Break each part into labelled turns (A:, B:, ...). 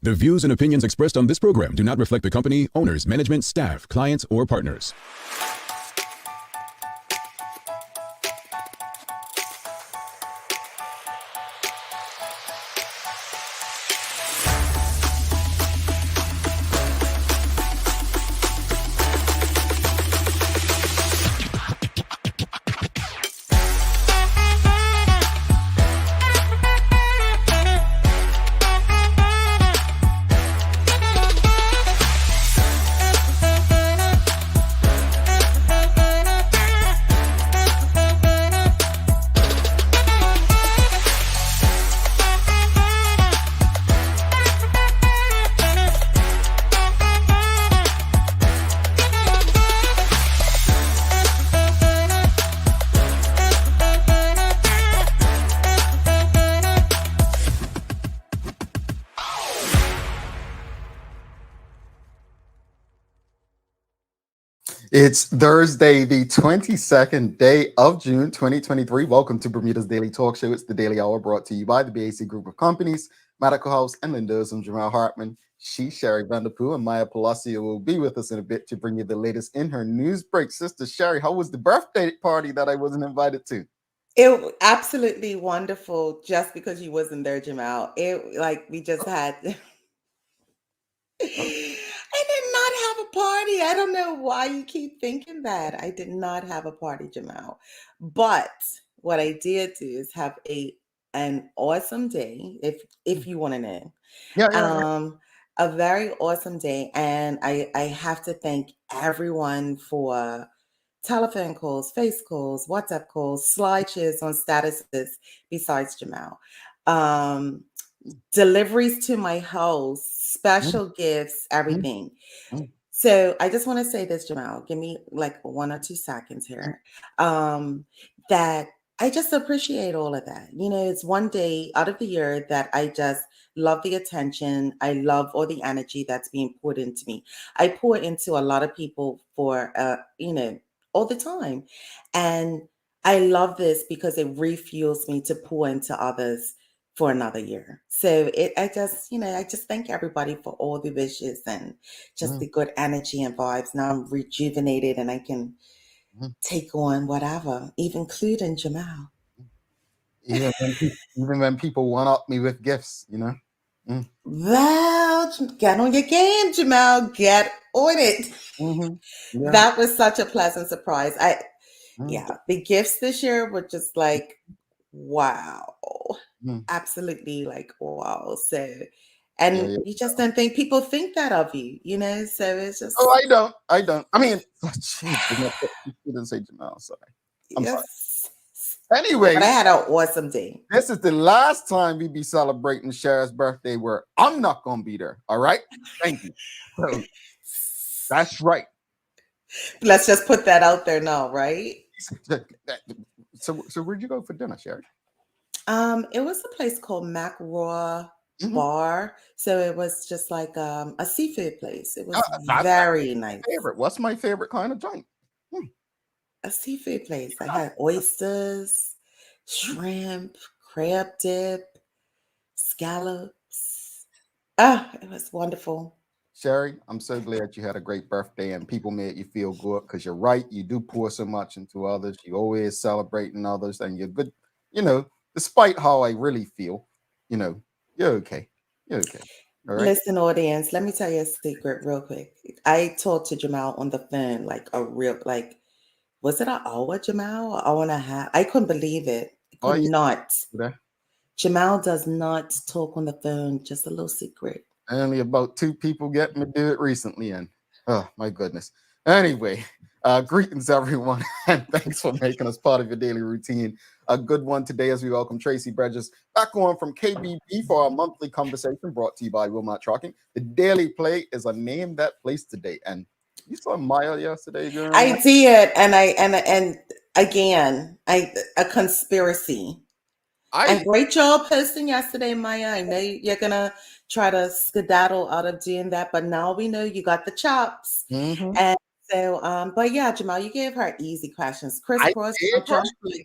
A: The views and opinions expressed on this program do not reflect the company, owners, management, staff, clients, or partners.
B: It's Thursday, the 22nd day of June, 2023. Welcome to Bermuda's Daily Talk Show. It's the Daily Hour brought to you by the BAC Group of Companies, Medical House, and Linda's. I'm Jamal Hartman. She's Sherry Vanderpool, and Maya Palacio will be with us in a bit to bring you the latest in her news break. Sister Sherry, how was the birthday party that I wasn't invited to?
C: It was absolutely wonderful just because you wasn't there, Jamal. We just had I did not have a party. I don't know why you keep thinking that. I did not have a party, Jamal. But what I did do is have an awesome day, if you want to know.
B: Yeah.
C: A very awesome day. And I have to thank everyone for telephone calls, face calls, WhatsApp calls, slideshows on statuses besides Jamal. Deliveries to my house, special gifts, everything. So I just want to say this, Jamal. Give me like 1 or 2 seconds here. That I just appreciate all of that. You know, it's one day out of the year that I just love the attention. I love all the energy that's being poured into me. I pour into a lot of people for, all the time. And I love this because it refuels me to pour into others for another year. So I just thank everybody for all the wishes and just the good energy and vibes. Now I'm rejuvenated and I can take on whatever, even including Jamal.
B: Even when people one up me with gifts, you know.
C: Well, get on your game, Jamal. Get on it.
B: Yeah.
C: That was such a pleasant surprise. The gifts this year were just like, wow. Absolutely like, wow. So, and you just don't think people think that of you, you know? So it's just.
B: Oh, I don't. I mean, you didn't say Jamal. Sorry. I'm sorry. Anyway,
C: but I had an awesome day.
B: This is the last time we be celebrating Cher's birthday where I'm not going to be there. All right? Thank you. So, that's right.
C: Let's just put that out there now, right?
B: So where'd you go for dinner, Sherry?
C: It was a place called Mac Raw Bar. So it was just like a seafood place. It was very nice.
B: Favorite. What's my favorite kind of joint?
C: A seafood place. I had oysters, shrimp, crab dip, scallops. It was wonderful.
B: Sherry, I'm so glad you had a great birthday and people made you feel good because you're right. You do pour so much into others. You always celebrating others and you're good. You know, despite how I really feel, you know, you're okay. You're okay.
C: All right? Listen, audience, let me tell you a secret real quick. I talked to Jamal on the phone was it an hour, Jamal? An hour and a half? I couldn't believe it. I could not. Jamal does not talk on the phone. Just a little secret.
B: Only about 2 people get me to do it recently, and oh my goodness. Anyway, greetings everyone, and thanks for making us part of your daily routine. A good one today as we welcome Traci Burgess back on from KBB for our monthly conversation brought to you by Wilmot Trucking. The Daily Play is a name that place today, and you saw Maya yesterday, girl.
C: I did, and again, a conspiracy. And great job posting yesterday, Maya. I know you're gonna try to skedaddle out of doing that, but now we know you got the chops. And so, but yeah, Jamal, you gave her easy questions. Chris Cross,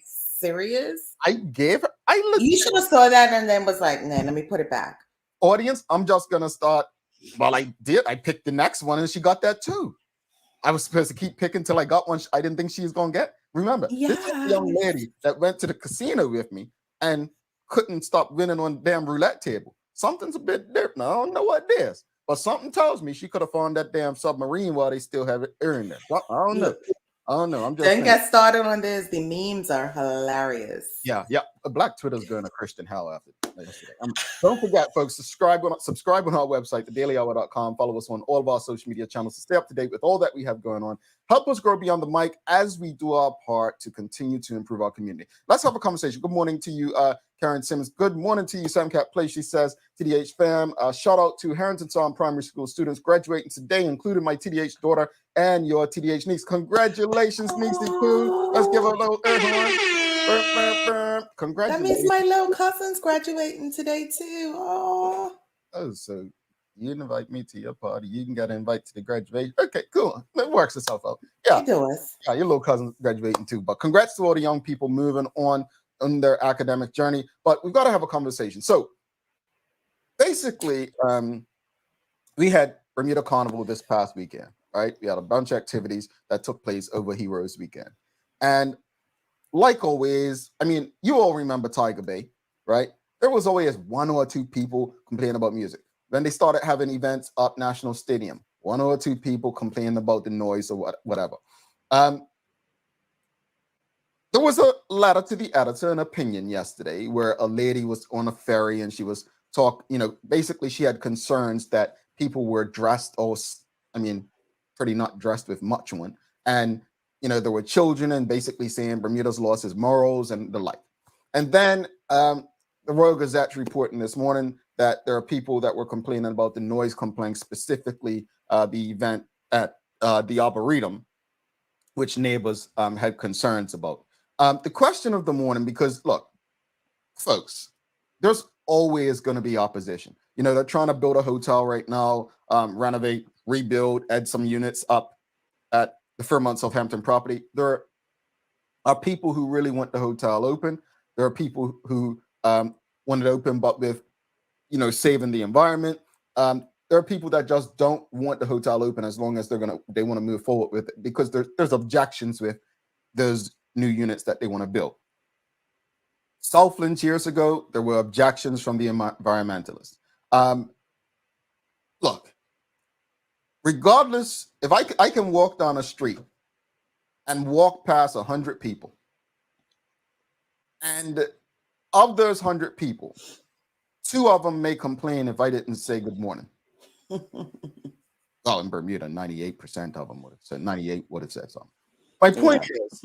C: serious?
B: You
C: should have saw that and then was like, no, let me put it back.
B: audience, I'm just gonna start. Well, I did. I picked the next one, and she got that too. I was supposed to keep picking till I got one I didn't think she was gonna get. Remember, this is the young
C: Yes.
B: lady that went to the casino with me and couldn't stop winning on the damn roulette table. Something's a bit different. I don't know what it is, but something tells me she could have found that damn submarine while they still have it in there. I don't know.
C: Look,
B: I don't know. I'm just
C: don't
B: saying.
C: get started on this. The memes are hilarious.
B: Yeah. Black Twitter's going to Christian hell after yesterday. Don't forget, folks, subscribe on our website, thedailyhour.com. Follow us on all of our social media channels to stay up to date with all that we have going on. Help us grow beyond the mic as we do our part to continue to improve our community. Let's have a conversation. Good morning to you, Karen Simmons. Good morning to you, Sam Cat Play. She says, TDH fam, shout out to Harrington Farm Primary School students graduating today, including my TDH daughter and your TDH niece. Congratulations, Niecey Poo. Let's give her a little air horn.
C: That
B: Congratulations.
C: means my little cousin's graduating today too. Oh,
B: So you invite me to your party. You can get an invite to the graduation. Okay, cool. That works itself out. Yeah.
C: you do us.
B: Yeah, your little cousin's graduating too. But congrats to all the young people moving on their academic journey. But we've got to have a conversation. So basically, we had Bermuda Carnival this past weekend, right? We had a bunch of activities that took place over Heroes Weekend. And like always, I mean, you all remember Tiger Bay, right? There was always one or two people complaining about music. Then they started having events up National Stadium. One or two people complaining about the noise or whatever. There was a letter to the editor, an opinion yesterday, where a lady was on a ferry and she was basically she had concerns that people were dressed pretty not dressed with much on. And, there were children and basically saying Bermuda's lost its morals and the like. And then the Royal Gazette's reporting this morning that there are people that were complaining about the noise complaints, specifically the event at the Arboretum, which neighbors had concerns about. The question of the morning, because look, folks, there's always going to be opposition. They're trying to build a hotel right now, renovate, rebuild, add some units up at the Fairmont Southampton property. There are people who really want the hotel open. There are people who want it open, but with, saving the environment. There are people that just don't want the hotel open as long as they want to move forward with it because there's objections with those new units that they want to build. Southlands years ago, there were objections from the environmentalists. Look, regardless, if I can walk down a street and walk past 100 people, and of those 100 people, 2 of them may complain if I didn't say good morning. Well, in Bermuda, 98% of them would have said 98 would have said something. My point is,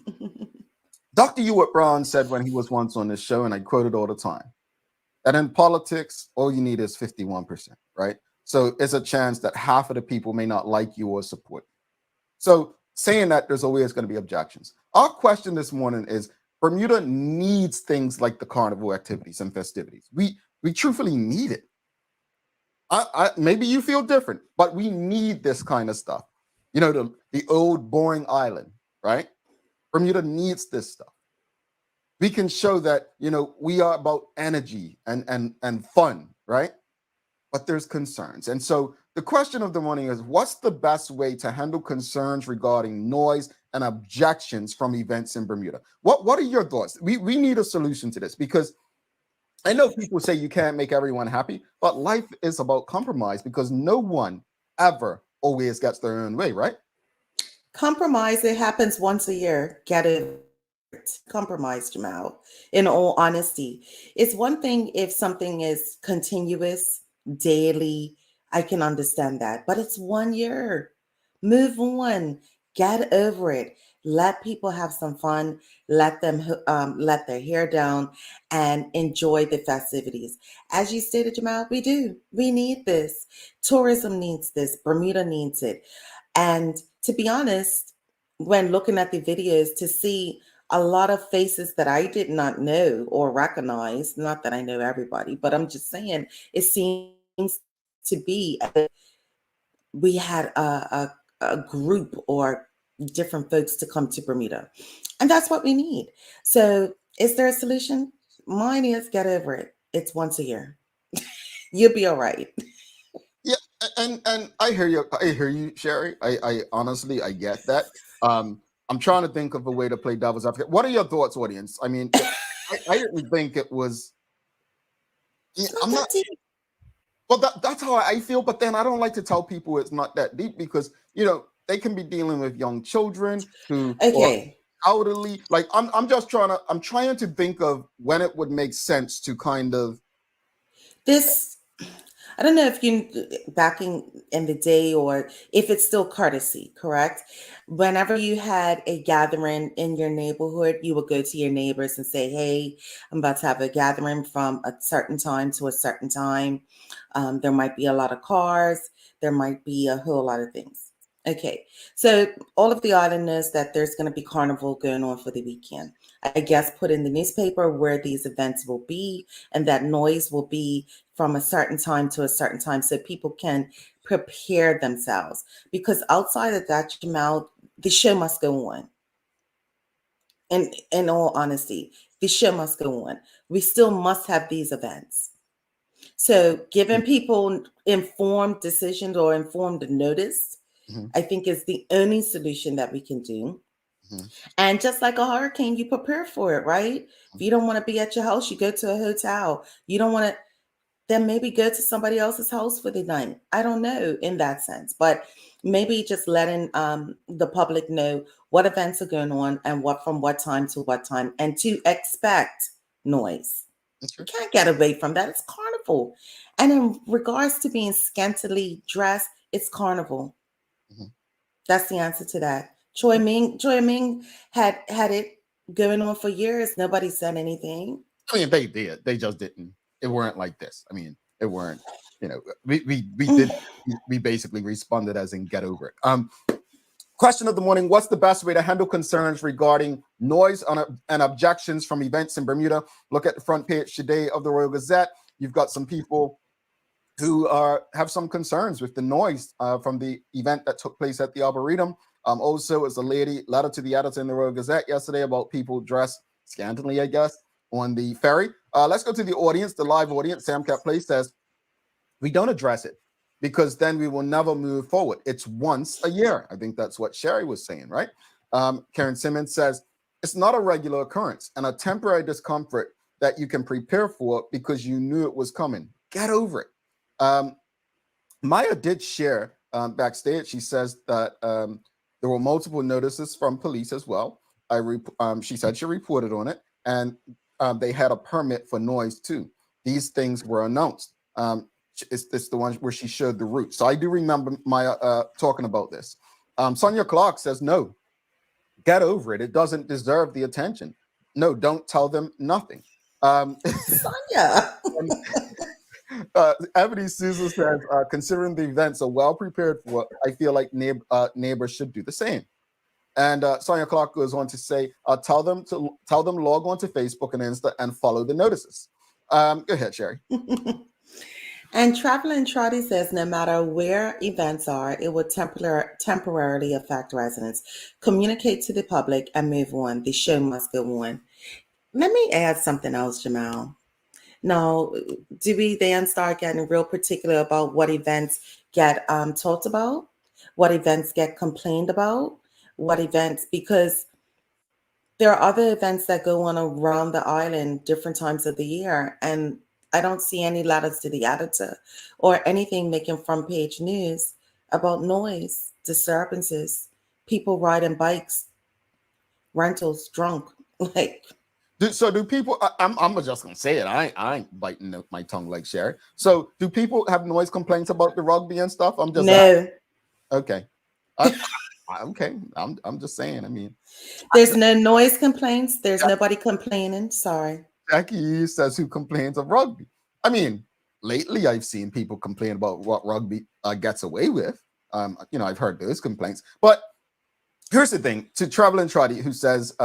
B: Dr. Ewart Brown said when he was once on this show, and I quote it all the time, that in politics, all you need is 51%, right? So it's a chance that half of the people may not like you or support you. So saying that, there's always going to be objections. Our question this morning is, Bermuda needs things like the carnival activities and festivities. We truthfully need it. Maybe you feel different, but we need this kind of stuff. The old boring island, right? Bermuda needs this stuff. We can show that, we are about energy and fun, right? But there's concerns. And so the question of the morning is, what's the best way to handle concerns regarding noise and objections from events in Bermuda? What are your thoughts? We need a solution to this, because I know people say you can't make everyone happy, but life is about compromise, because no one ever always gets their own way, right?
C: Compromise, it happens once a year. Get it. Compromise, Jamal. In all honesty, it's one thing if something is continuous, daily. I can understand that, but it's 1 year. Move on. Get over it. Let people have some fun. Let them let their hair down and enjoy the festivities. As you stated, Jamal, we do. We need this. Tourism needs this. Bermuda needs it. And to be honest, when looking at the videos, to see a lot of faces that I did not know or recognize, not that I know everybody, but I'm just saying, it seems to be we had a group or different folks to come to Bermuda. And that's what we need. So is there a solution? Mine is get over it. It's once a year. You'll be all right.
B: Yeah, and I hear you. I hear you, Sherry. I honestly I get that. I'm trying to think of a way to play devil's advocate. What are your thoughts, audience? I mean, I didn't think it was. Yeah,
C: It's not
B: I'm
C: that
B: not.
C: deep.
B: Well, that's how I feel. But then I don't like to tell people it's not that deep because they can be dealing with young children who or
C: Okay.
B: elderly. Like I'm trying to think of when it would make sense to kind of.
C: This, I don't know if you back in the day or if it's still courtesy, correct? Whenever you had a gathering in your neighborhood, you would go to your neighbors and say, "Hey, I'm about to have a gathering from a certain time to a certain time. There might be a lot of cars. There might be a whole lot of things." Okay, so all of the islanders that there's going to be carnival going on for the weekend. I guess put in the newspaper where these events will be, and that noise will be from a certain time to a certain time so people can prepare themselves. Because outside of that, Jamal, the show must go on. And in all honesty, the show must go on. We still must have these events. So giving people informed decisions or informed notice,
B: Mhm,
C: I think is the only solution that we can do.
B: mhm,
C: And just like a hurricane, you prepare for it, right? If
B: mhm.
C: you don't want to be at your house, you go to a hotel. You don't want to, then maybe go to somebody else's house for the night. I don't know in that sense, but maybe just letting the public know what events are going on and what from what time to what time, and to expect noise. You
B: Okay.
C: can't get away from that. It's carnival. And in regards to being scantily dressed, it's carnival.
B: Mhm.
C: That's the answer to that. Choi Ming had it going on for years. Nobody said anything.
B: I mean, they did. They just didn't. It weren't like this. I mean, it weren't. We
C: Mm.
B: did. We basically responded as in get over it. Question of the morning: what's the best way to handle concerns regarding noise and objections from events in Bermuda? Look at the front page today of the Royal Gazette. You've got some people who have some concerns with the noise from the event that took place at the Arboretum. Also, as a letter to the editor in the Royal Gazette yesterday about people dressed scantily, I guess, on the ferry. Let's go to the audience, the live audience. Sam Cat Place says, we don't address it because then we will never move forward. It's once a year. I think that's what Sherry was saying, right? Karen Simmons says, it's not a regular occurrence and a temporary discomfort that you can prepare for because you knew it was coming. Get over it. Um, Maya did share backstage. She says that there were multiple notices from police as well. She said she reported on it, and they had a permit for noise too. These things were announced. It's the one where she showed the route. So I do remember Maya talking about this. Sonia Clark says, no, get over it. It doesn't deserve the attention. No, don't tell them nothing.
C: Sonia.
B: Ebony Souza says, considering the events are well prepared for, I feel like neighbors should do the same. And Sonia Clark goes on to say, tell them log on to Facebook and Insta and follow the notices. Go ahead, Sherry.
C: And Traveling Trotty says no matter where events are, it will temporarily affect residents. Communicate to the public and move on. The show must go on. Let me add something else, Jamal. Now, do we then start getting real particular about what events get talked about, what events get complained about, what events, because there are other events that go on around the island different times of the year, and I don't see any letters to the editor or anything making front page news about noise, disturbances, people riding bikes, rentals, drunk. Like,
B: Do people? I'm just gonna say it. I ain't biting my tongue like Sherry. So do people have noise complaints about the rugby and stuff? I'm just
C: no,
B: okay. Okay. I'm just saying. I mean,
C: there's no noise complaints. There's nobody complaining. Sorry.
B: Jackie says who complains of rugby. I mean, lately I've seen people complain about what rugby gets away with. I've heard those complaints. But here's the thing: to Traveling Trotty, who says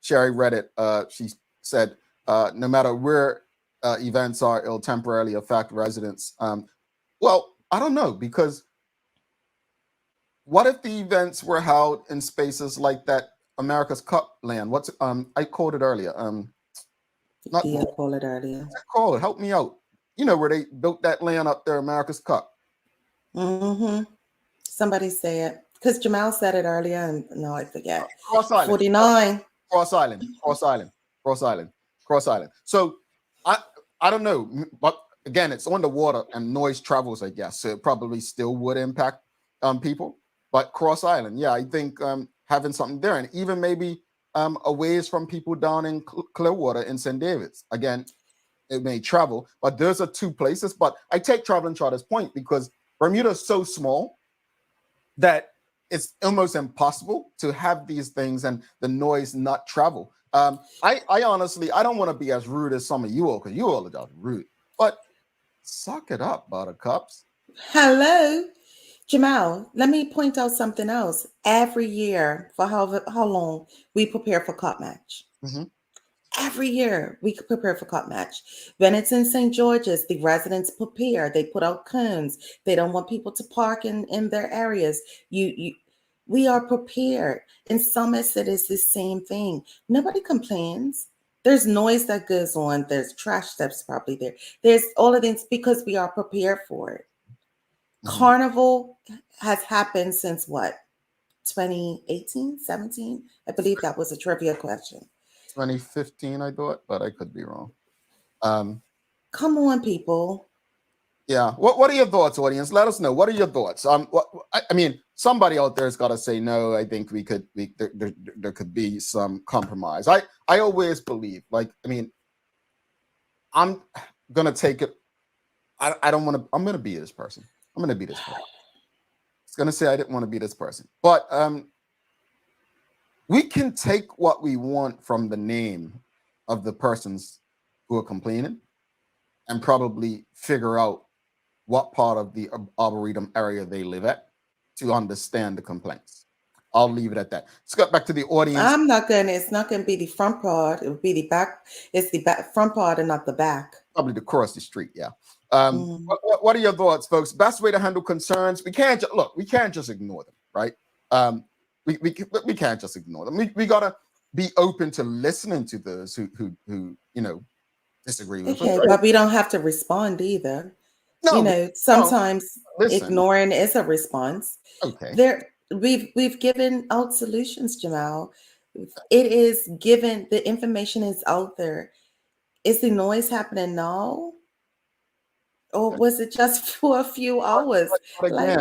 B: Sherry read it. She said no matter where events are, it'll temporarily affect residents. Well, I don't know because what if the events were held in spaces like that America's Cup land? What's I quoted earlier. Not
C: Yeah, call it earlier.
B: called. Help me out. where they built that land up there, America's Cup.
C: Mm-hmm. Somebody say it. Because Jamal said it earlier, and no, I forget.
B: Cross Island.
C: 49.
B: Cross Island. Cross Island. Cross Island. Cross Island. So I don't know, but again, it's on the water and noise travels, I guess. So it probably still would impact people. But Cross Island, yeah, I think having something there, and even maybe a ways from people down in Clearwater in St. David's. Again, it may travel, but those are two places. But I take Traveling Charter's point because Bermuda is so small that it's almost impossible to have these things and the noise not travel. I honestly, I don't want to be as rude as some of you all, because you all are just rude. But suck it up, buttercups.
C: Hello. Jamal, let me point out something else. Every year, for how long, we prepare for cup match.
B: Mm-hmm.
C: Every year we could prepare for cup match. When it's in St. George's, the residents prepare. They put out cones. They don't want people to park in their areas. We are prepared. In Somerset, it's the same thing. Nobody complains. There's noise that goes on. There's trash that's probably there. There's all of this because we are prepared for it.
B: Mm-hmm.
C: Carnival has happened since what? 2018, 17? I believe that was a trivia question.
B: 2015, I thought, but I could be wrong.
C: Come on, people.
B: Yeah. What are your thoughts, audience? Let us know. What are your thoughts? I mean, somebody out there's got to say no. I think there could be some compromise. I always believe, like, I mean, I'm gonna take it. I don't want to. I'm gonna be this person. I'm gonna be this person. It's gonna say I didn't want to be this person, but we can take what we want from the name of the persons who are complaining and probably figure out what part of the Arboretum area they live at to understand the complaints. I'll leave it at that. Let's get back to the audience.
C: It's not gonna be the front part. It would be the back. It's the back front part and not the back.
B: Probably across the street, yeah. What are your thoughts, folks? Best way to handle concerns. We can't just ignore them, right? We can't just ignore them. We gotta be open to listening to those who disagree with us.
C: Okay,
B: Right?
C: but we don't have to respond either.
B: No,
C: sometimes
B: listen.
C: ignoring is a response.
B: Okay.
C: We've given out solutions, Jamal. It is given, the information is out there. Is the noise happening now? Or was it just for a few hours?
B: But again,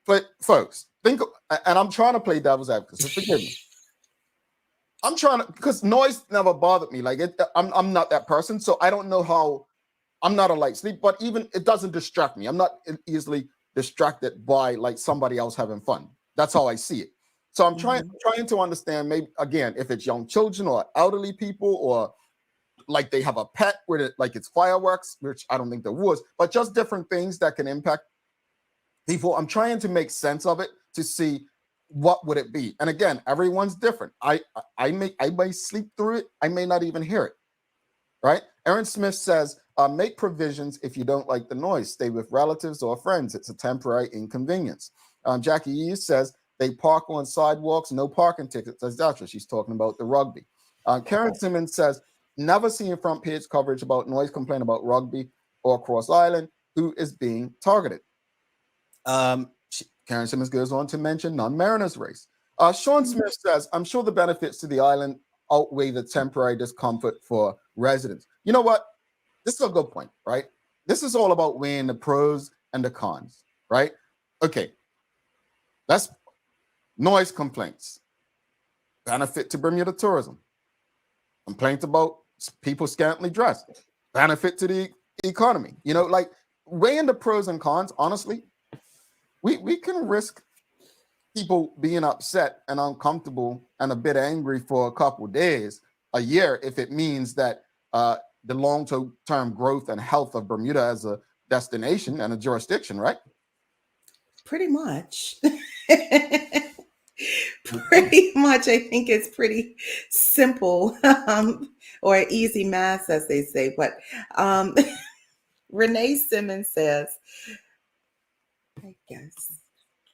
B: but folks, think, and I'm trying to play devil's advocate, so forgive me. I'm trying to, because noise never bothered me. Like I'm not that person, so I don't know how. I'm not a light sleep, but even it doesn't distract me. I'm not easily distracted by like somebody else having fun. That's how I see it. So I'm trying to understand, maybe again, if it's young children or elderly people, or like they have a pet where like it's fireworks, which I don't think there was, but just different things that can impact people. I'm trying to make sense of it to see what would it be. And again, everyone's different. I may sleep through it. I may not even hear it. Right? Aaron Smith says, make provisions if you don't like the noise. Stay with relatives or friends. It's a temporary inconvenience. Jackie E says, they park on sidewalks, no parking tickets, etc. She's talking about the rugby. Karen Simmons says, never seen front page coverage about noise complaint about rugby or Cross Island, who is being targeted. Karen Simmons goes on to mention non-Mariners race. Sean Smith says, I'm sure the benefits to the island outweigh the temporary discomfort for residents. You know what? This is a good point, right? This is all about weighing the pros and the cons, right? Okay. That's noise complaints. Benefit to Bermuda tourism. Complaints about people scantily dressed. Benefit to the economy. Like weighing the pros and cons, honestly, we can risk people being upset and uncomfortable and a bit angry for a couple days, a year, if it means that the long-term growth and health of Bermuda as a destination and a jurisdiction, right?
C: Pretty much. Pretty much. I think it's pretty simple or easy math, as they say. But Renee Simmons says, I guess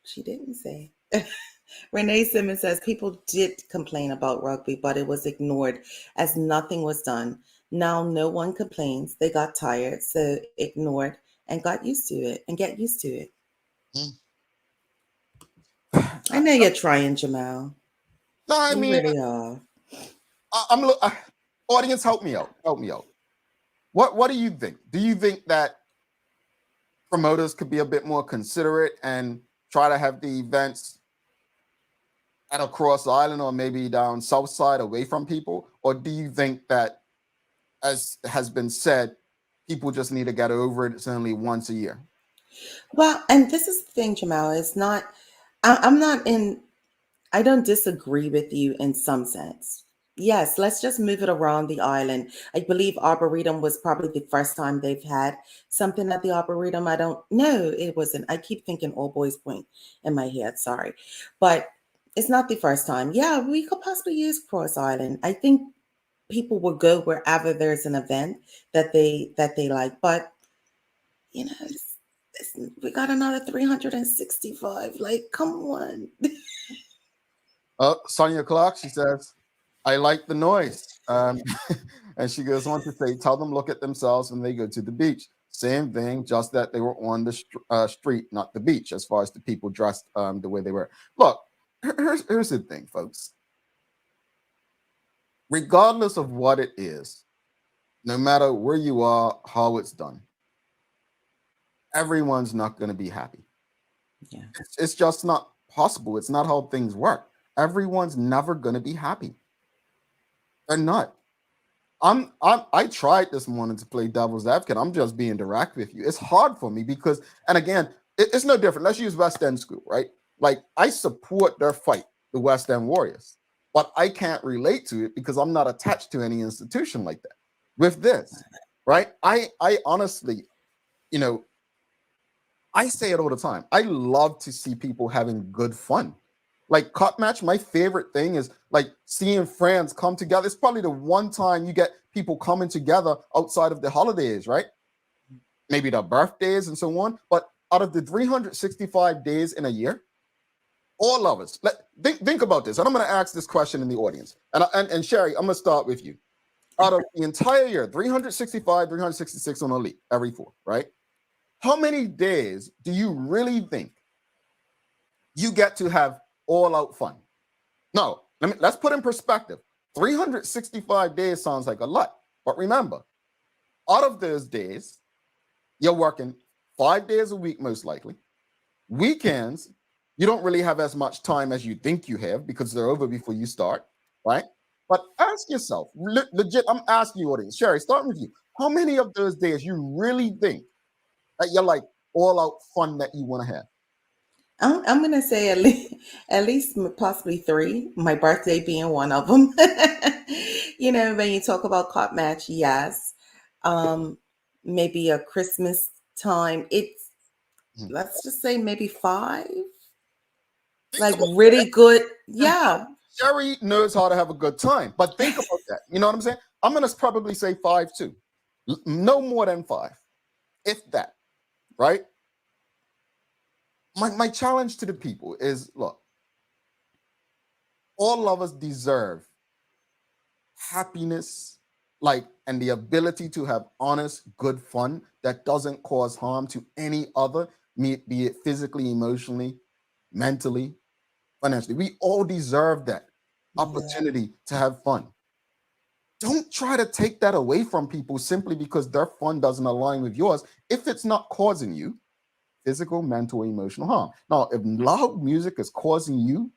C: she didn't say. Renee Simmons says people did complain about rugby, but it was ignored as nothing was done. Now no one complains. They got tired, so ignored and got used to it and get used to it. I know you're trying, Jamal.
B: No, I
C: You
B: mean,
C: really are.
B: audience, help me out. Help me out. What do you think? Do you think that promoters could be a bit more considerate and try to have the events at across the island or maybe down south side away from people? Or do you think that, as has been said, people just need to get over it? It's only once a year.
C: Well, and this is the thing, Jamal. It's not. I'm not in. I don't disagree with you in some sense. Yes, let's just move it around the island. I believe Arboretum was probably the first time they've had something at the Arboretum. I don't know. It wasn't. I keep thinking All Boys Point in my head. Sorry. But it's not the first time. Yeah, we could possibly use Cross Island. I think people will go wherever there's an event that they like. But we got another 365. Like, come on.
B: Sonia Clark, she says, I like the noise. And she goes on to say, tell them look at themselves when they go to the beach. Same thing, just that they were on the street, not the beach, as far as the people dressed the way they were. Look, here's the thing, folks. Regardless of what it is, no matter where you are, how it's done, everyone's not going to be happy.
C: Yeah.
B: It's just not possible. It's not how things work. Everyone's never going to be happy. They're not. I tried this morning to play devil's advocate. I'm just being direct with you. It's hard for me because, and again, it's no different. Let's use West End School, right? Like, I support their fight, the West End Warriors, but I can't relate to it because I'm not attached to any institution like that. With this, right? I honestly, I say it all the time. I love to see people having good fun. Like cup match, my favorite thing is like seeing friends come together. It's probably the one time you get people coming together outside of the holidays, right? Maybe the birthdays and so on. But out of the 365 days in a year, all of us, think about this. And I'm going to ask this question in the audience. And Sherry, I'm going to start with you. Out of the entire year, 365, 366 on a leap, every four, right? How many days do you really think you get to have all out fun? No, let's put in perspective. 365 days sounds like a lot, but remember, out of those days, you're working 5 days a week, most likely. Weekends, you don't really have as much time as you think you have because they're over before you start, right? But ask yourself, legit, I'm asking you, audience. Sherry, starting with you. How many of those days you really think that you're like all out fun that you want to have?
C: I'm gonna say at least possibly three. My birthday being one of them. When you talk about cop match, yes. Maybe a Christmas time. It's let's just say maybe five. Like really good, yeah.
B: Sherry knows how to have a good time, but think about that. You know what I'm saying? I'm gonna probably say 5 too. No more than 5, if that. Right? My challenge to the people is, look, all of us deserve happiness, and the ability to have honest, good fun that doesn't cause harm to any other, be it physically, emotionally, mentally, financially. We all deserve that opportunity to have fun. Don't try to take that away from people simply because their fun doesn't align with yours if it's not causing you physical, mental, emotional harm. Now, if loud music is causing you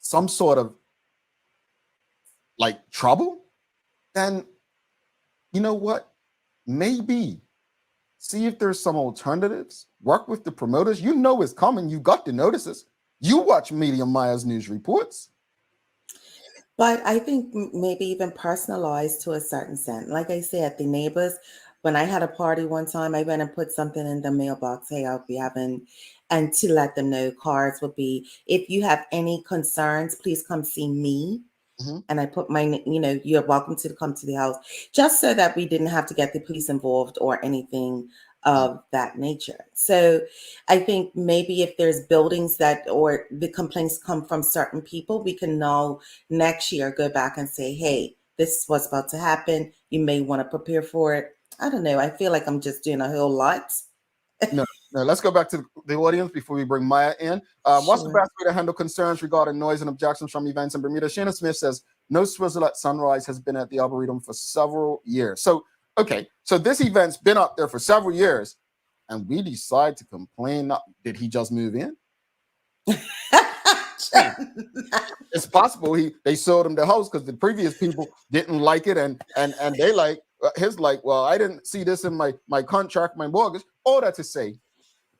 B: some sort of trouble, then you know what? Maybe see if there's some alternatives. Work with the promoters. You know it's coming. You got the notices. You watch Media Myers news reports.
C: But I think maybe even personalized to a certain extent. Like I said, the neighbors, when I had a party one time, I went and put something in the mailbox. Hey, I'll be having, and to let them know, cards would be, if you have any concerns, please come see me. And I put you're welcome to come to the house, just so that we didn't have to get the police involved or anything of that nature. So I think maybe if there's buildings or the complaints come from certain people, we can now next year go back and say, hey, this is what's about to happen. You may want to prepare for it. I don't know. I feel like I'm just doing a whole lot.
B: No, let's go back to the audience before we bring Maya in. What's the
C: Sure.
B: best way to handle concerns regarding noise and objections from events in Bermuda? Shannon Smith says, no swizzle at sunrise has been at the Arboretum for several years. So, okay, so this event's been up there for several years, and we decide to complain. Did he just move in? It's possible they sold him the house because the previous people didn't like it, and they like his well, I didn't see this in my contract, my mortgage. All that to say, the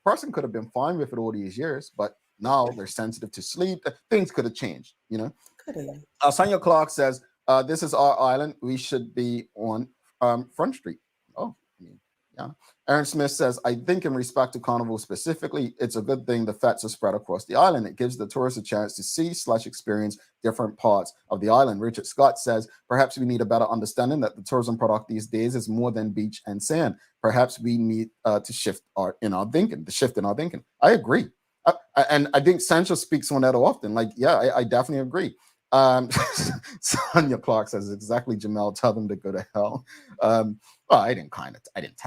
B: person could have been fine with it all these years, but now they're sensitive to sleep. Things could have changed, you know. Sonia Clark says, this is our island. We should be on Front Street. Oh, I mean, yeah. Aaron Smith says, I think in respect to Carnival specifically, it's a good thing the fets are spread across the island. It gives the tourists a chance to see/experience different parts of the island. Richard Scott says, perhaps we need a better understanding that the tourism product these days is more than beach and sand. Perhaps we need to shift in our thinking. I agree. And I think Sancho speaks on that often. Like, yeah, I definitely agree. Sonia Clark says, exactly, Jamel, tell them to go to hell. Well, I didn't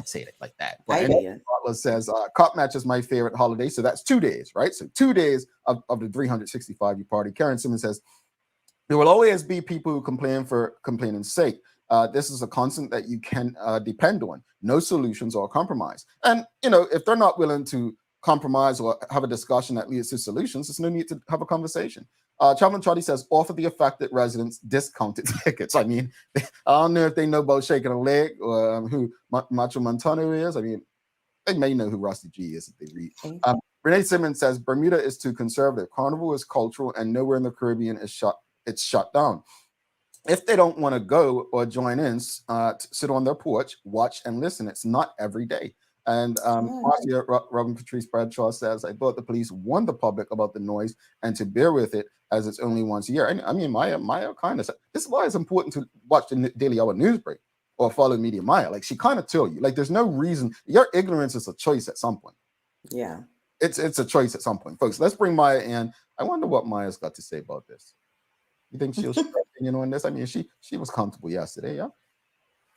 B: say it like that. But Butler says, Cop Match is my favorite holiday. So that's 2 days, right? So 2 days of the 365 you party. Karen Simmons says, there will always be people who complain for complaining's sake. This is a constant that you can depend on. No solutions or compromise. And, you know, if they're not willing to compromise or have a discussion that leads to solutions, there's no need to have a conversation. Chaplain Trotty says, offer the affected residents discounted tickets. I mean, I don't know if they know about shaking a leg or who Macho Montano is. I mean, they may know who Rusty G is if they read. Renee Simmons says, Bermuda is too conservative. Carnival is cultural and nowhere in the Caribbean is shut down. If they don't want to go or join in, sit on their porch, watch and listen. It's not every day. And Marcia Robin Patrice Bradshaw says, I thought the police warned the public about the noise and to bear with it as it's only once a year. And I mean, Maya kind of said, this is why it's important to watch the Daily Hour news break or follow Media Maya. Like, she kind of tell you, like, there's no reason. Your ignorance is a choice at some point.
C: Yeah.
B: It's a choice at some point. Folks, let's bring Maya in. I wonder what Maya's got to say about this. You think she'll share her opinion on this? I mean, she was comfortable yesterday, yeah?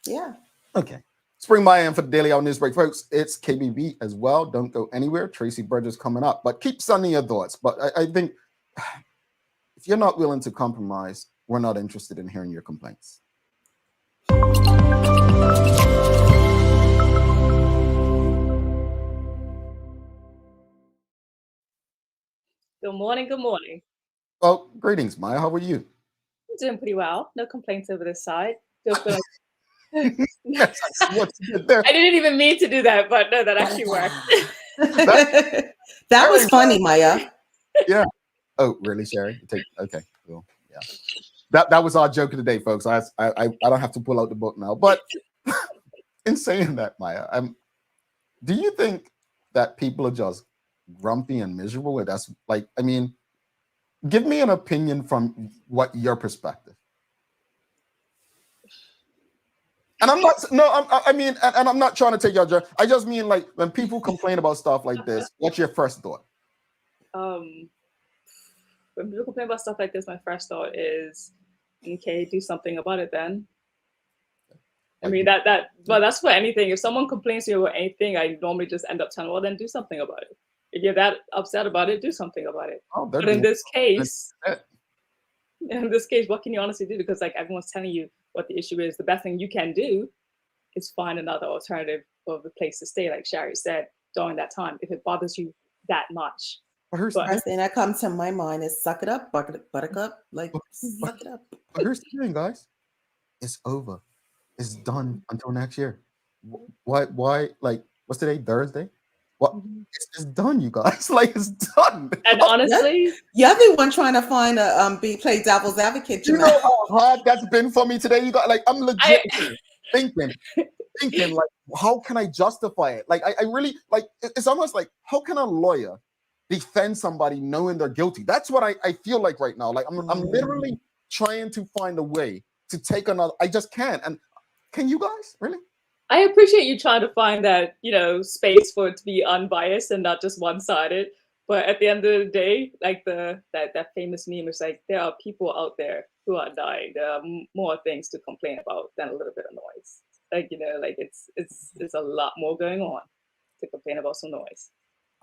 C: Yeah.
B: Okay. Spring Maya in for the Daily Hour News Break, folks. It's KBB as well. Don't go anywhere. Tracy Burgess coming up. But keep sending your thoughts. But I think if you're not willing to compromise, we're not interested in hearing your complaints.
D: Good morning. Good morning.
B: Well, greetings, Maya. How are you?
D: I'm doing pretty well. No complaints over this side. Still feel like
B: Yes, what's good there?
D: I didn't even mean to do that, but no, that actually worked.
C: That was funny, Maya.
B: Yeah. Oh, really, Sherry? Okay, cool. Yeah. That was our joke of the day, folks. I don't have to pull out the book now. But in saying that, Maya, do you think that people are just grumpy and miserable? And that's like, I mean, give me an opinion from your perspective. And I'm not trying to take your job. I just mean, like, when people complain about stuff like this, what's your first thought?
D: When people complain about stuff like this, my first thought is, okay, do something about it then. I mean, that's for anything. If someone complains to you about anything, I normally just end up telling, well, then do something about it. If you're that upset about it, do something about it.
B: Oh,
D: but in this case, what can you honestly do? Because, like, everyone's telling you what the issue is. The best thing you can do is find another alternative of the place to stay, like Sherry said, during that time, if it bothers you that much.
C: First thing that comes to my mind is suck it up, buttercup. Like, suck it up.
B: But here's the thing, guys. It's over. It's done until next year. Why? Like, what's today? Thursday? What? It's done, you guys. Like, it's done.
D: And honestly,
C: you're the one trying to find play devil's advocate.
B: You know how hard that's been for me today. You got, like, I'm legit thinking, like, how can I justify it? Like, I really, like, it's almost like, how can a lawyer defend somebody knowing they're guilty? That's what I feel like right now. Like, I'm literally trying to find a way to take another. I just can't. And can you guys really?
D: I appreciate you trying to find that, space for it to be unbiased and not just one-sided. But at the end of the day, like that famous meme is like, there are people out there who are dying. There are more things to complain about than a little bit of noise. Like, like it's a lot more going on to complain about some noise.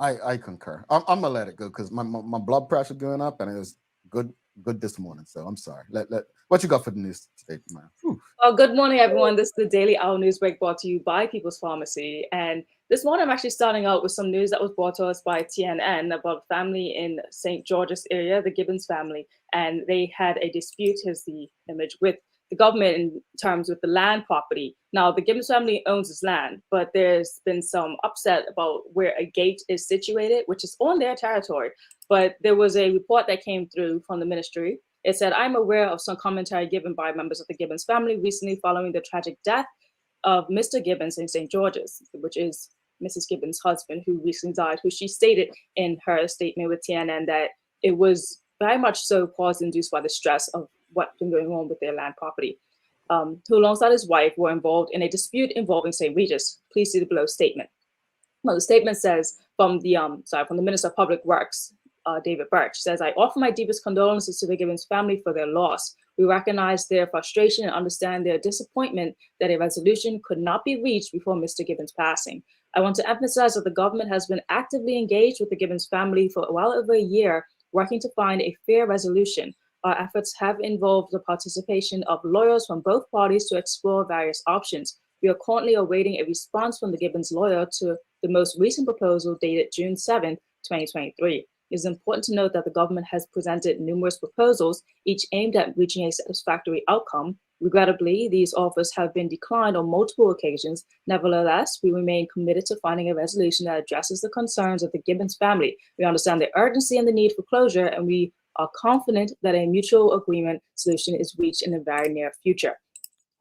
B: I concur. I'm gonna let it go because my blood pressure going up and it was good this morning. So I'm sorry. Let what you got for the news today, man?
D: Oh, good morning, everyone. This is the Daily Owl News Break brought to you by People's Pharmacy. And this morning, I'm actually starting out with some news that was brought to us by TNN about a family in St. George's area, the Gibbons family. And they had a dispute, here's the image, with the government in terms with the land property. Now, the Gibbons family owns this land, but there's been some upset about where a gate is situated, which is on their territory. But there was a report that came through from the ministry. It said, I'm aware of some commentary given by members of the Gibbons family recently following the tragic death of Mr. Gibbons in St. George's, which is Mrs. Gibbons' husband, who recently died, who she stated in her statement with TNN that it was very much so cause-induced by the stress of what's been going on with their land property, who alongside his wife were involved in a dispute involving St. Regis. Please see the below statement. Well, the statement says from the Minister of Public Works, David Birch, says, I offer my deepest condolences to the Gibbons family for their loss. We recognize their frustration and understand their disappointment that a resolution could not be reached before Mr. Gibbons' passing. I want to emphasize that the government has been actively engaged with the Gibbons family for well over a year, working to find a fair resolution. Our efforts have involved the participation of lawyers from both parties to explore various options. We are currently awaiting a response from the Gibbons lawyer to the most recent proposal dated June 7, 2023. It is important to note that the government has presented numerous proposals, each aimed at reaching a satisfactory outcome. Regrettably, these offers have been declined on multiple occasions. Nevertheless, we remain committed to finding a resolution that addresses the concerns of the Gibbons family. We understand the urgency and the need for closure, and we are confident that a mutual agreement solution is reached in the very near future.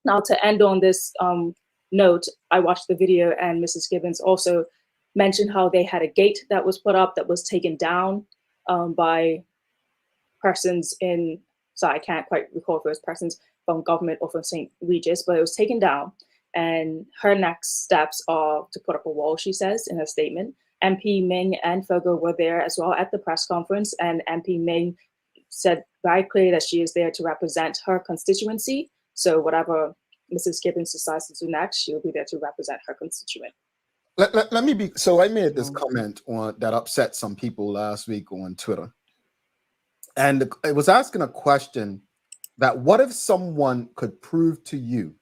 D: Now, to end on this note, I watched the video, and Mrs. Gibbons also mentioned how they had a gate that was put up that was taken down by persons in, I can't quite recall if it was persons from government or from St. Regis, but it was taken down. And her next steps are to put up a wall, she says in her statement. MP Ming and Fogo were there as well at the press conference, and MP Ming said very clearly that she is there to represent her constituency. So whatever Mrs. Gibbons decides to do next, she'll be there to represent her constituent.
B: Let me be. So I made this comment on that upset some people last week on Twitter, and it was asking a question that what if someone could prove to you?